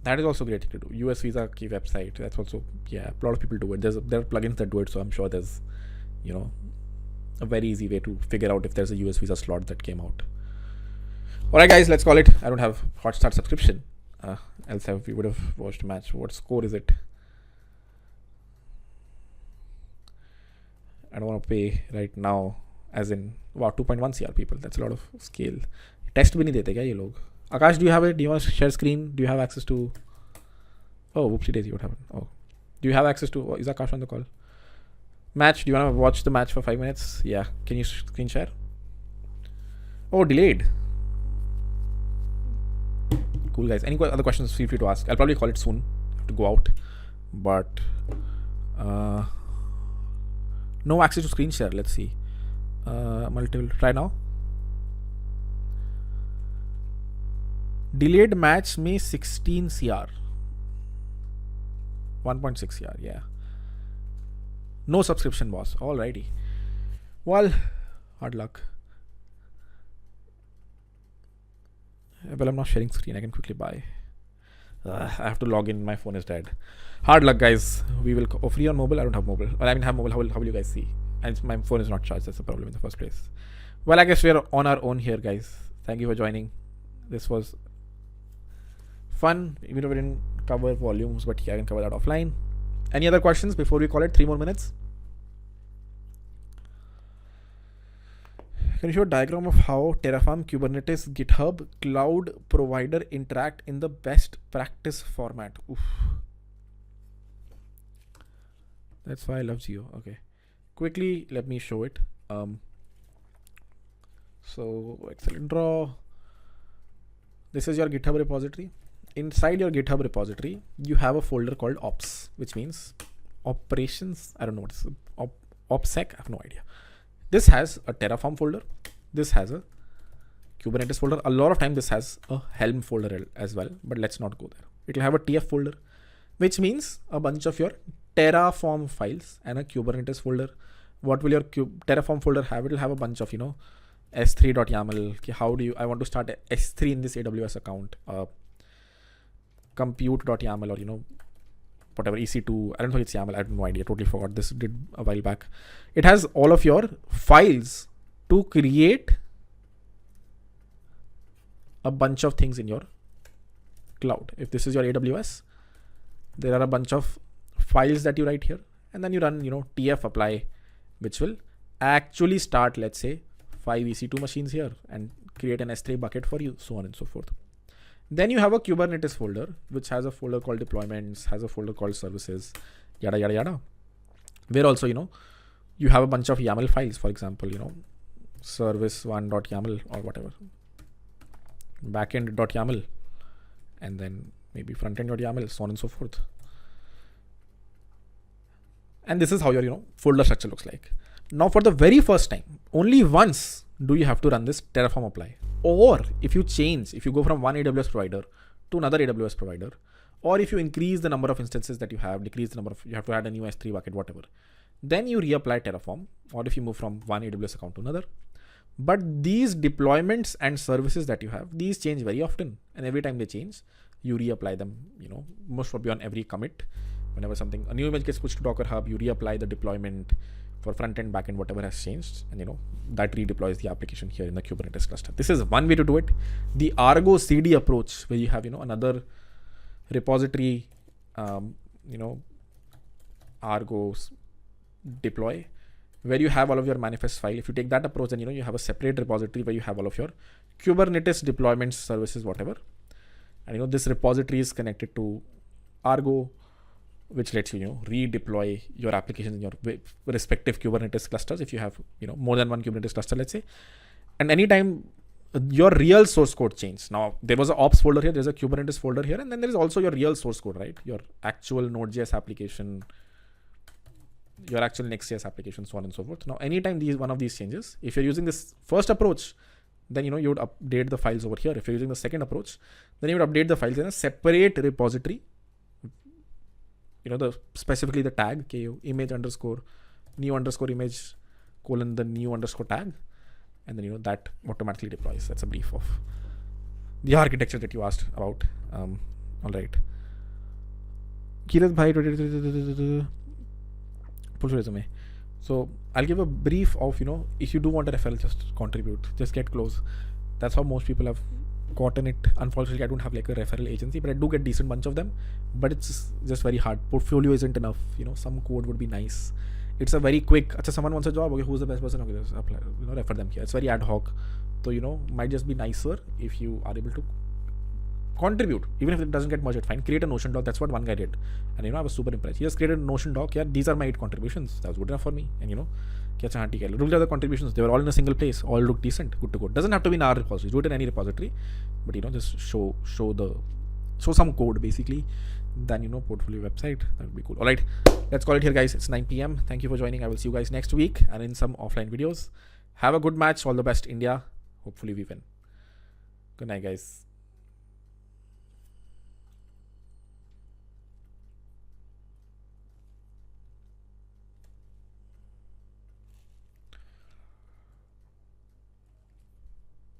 That is also great to do. US Visa key website. That's also, a lot of people do it. There are plugins that do it, so I'm sure there's, a very easy way to figure out if there's a US Visa slot that came out. All right, guys, let's call it. I don't have Hotstar subscription. Else we would have watched a match. What score is it? I don't want to pay right now. As in, wow, 2.1 CR people. That's a lot of scale. Test भी नहीं देते क्या ये लोग? Akash, do you have it? Do you want to share screen? Do you have access to? Oh, whoopsie daisy, what happened? Oh, do you have access to? Is Akash on the call? Match? Do you want to watch the match for 5 minutes? Yeah. Can you screen share? Oh, delayed. Cool, guys. Any other questions? Feel free to ask. I'll probably call it soon. I have to go out, but no access to screen share. Let's see. Multiple. Try now. Delayed match में 16 CR. 1.6 CR. Yeah. No subscription, boss. Alrighty. Well, hard luck. Well, I'm not sharing screen. I can quickly buy. I have to log in. My phone is dead. Hard luck, guys. We will free on mobile. I don't have mobile. Well, I mean, have mobile. How will you guys see? And my phone is not charged. That's the problem in the first place. Well, I guess we're on our own here, guys. Thank you for joining. This was fun. Even though we didn't cover volumes, but yeah, I can cover that offline. Any other questions before we call it? 3 more minutes. Can you show a diagram of how Terraform, Kubernetes, GitHub, cloud provider interact in the best practice format? Oof. That's why I love Geo. Okay. Quickly, let me show it. So excellent draw. This is your GitHub repository. Inside your GitHub repository, you have a folder called ops, which means operations. I don't know what it's OPSEC. I have no idea. This has a Terraform folder. This has a Kubernetes folder. A lot of time this has a Helm folder as well, but let's not go there. It will have a TF folder, which means a bunch of your Terraform files and a Kubernetes folder. What will your Terraform folder have? It will have a bunch of, s3.yaml. How do I want to start S3 in this AWS account? Compute.yaml or, whatever, EC2. I don't think it's YAML. I have no idea. Totally forgot. This did a while back. It has all of your files to create a bunch of things in your cloud. If this is your AWS, there are a bunch of files that you write here, and then you run, TF apply, which will actually start, let's say, 5 EC2 machines here and create an S3 bucket for you, so on and so forth. Then you have a Kubernetes folder, which has a folder called deployments, has a folder called services, yada, yada, yada. Where also, you have a bunch of YAML files, for example, service1.yaml or whatever, backend.yaml, and then maybe frontend.yaml, so on and so forth. And this is how your, folder structure looks like. Now, for the very first time, only once do you have to run this Terraform apply. Or if you go from one AWS provider to another AWS provider, or if you increase the number of instances that you have, decrease the number of, you have to add a new S3 bucket, whatever, then you reapply Terraform, or if you move from one AWS account to another. But these deployments and services that you have, these change very often. And every time they change, you reapply them, most probably on every commit. Whenever a new image gets pushed to Docker Hub, you reapply the deployment for front end, back end, whatever has changed, and that redeploys the application here in the Kubernetes cluster. This is one way to do it. The Argo CD approach, where you have another repository, Argo deploy, where you have all of your manifest file. If you take that approach, then you have a separate repository where you have all of your Kubernetes deployments, services, whatever, and this repository is connected to Argo, which lets you, redeploy your applications in your respective Kubernetes clusters. If you have, more than one Kubernetes cluster, let's say, and anytime your real source code changes. Now, there was an ops folder here, there's a Kubernetes folder here, and then there is also your real source code, right? Your actual Node.js application, your actual Next.js application, so on and so forth. Now, anytime one of these changes, if you're using this first approach, then, you would update the files over here. If you're using the second approach, then you would update the files in a separate repository. Specifically the tag image underscore new underscore image colon the new underscore tag, and then that automatically deploys. That's a brief of the architecture that you asked about. All right. Kirat bhai, pull resume. So I'll give a brief of if you do want a referral, just contribute, just get close. That's how most people have gotten it. Unfortunately, I don't have like a referral agency, but I do get decent bunch of them. But it's just very hard. Portfolio isn't enough. Some code would be nice. It's a very quick. Someone wants a job. Okay, who's the best person? Okay, just apply. Refer them here. It's very ad hoc. So might just be nicer if you are able to contribute, even if it doesn't get much. Fine, create a Notion doc. That's what one guy did, and I was super impressed. He just created a Notion doc. Yeah, these are my 8 contributions. That was good enough for me. And look at the contributions. They were all in a single place. All look decent. Good to go. Doesn't have to be in our repository. Do it in any repository, but just show some code basically. Then portfolio website. That would be cool. All right, let's call it here, guys. It's 9 p.m. Thank you for joining. I will see you guys next week and in some offline videos. Have a good match. All the best, India. Hopefully we win. Good night, guys.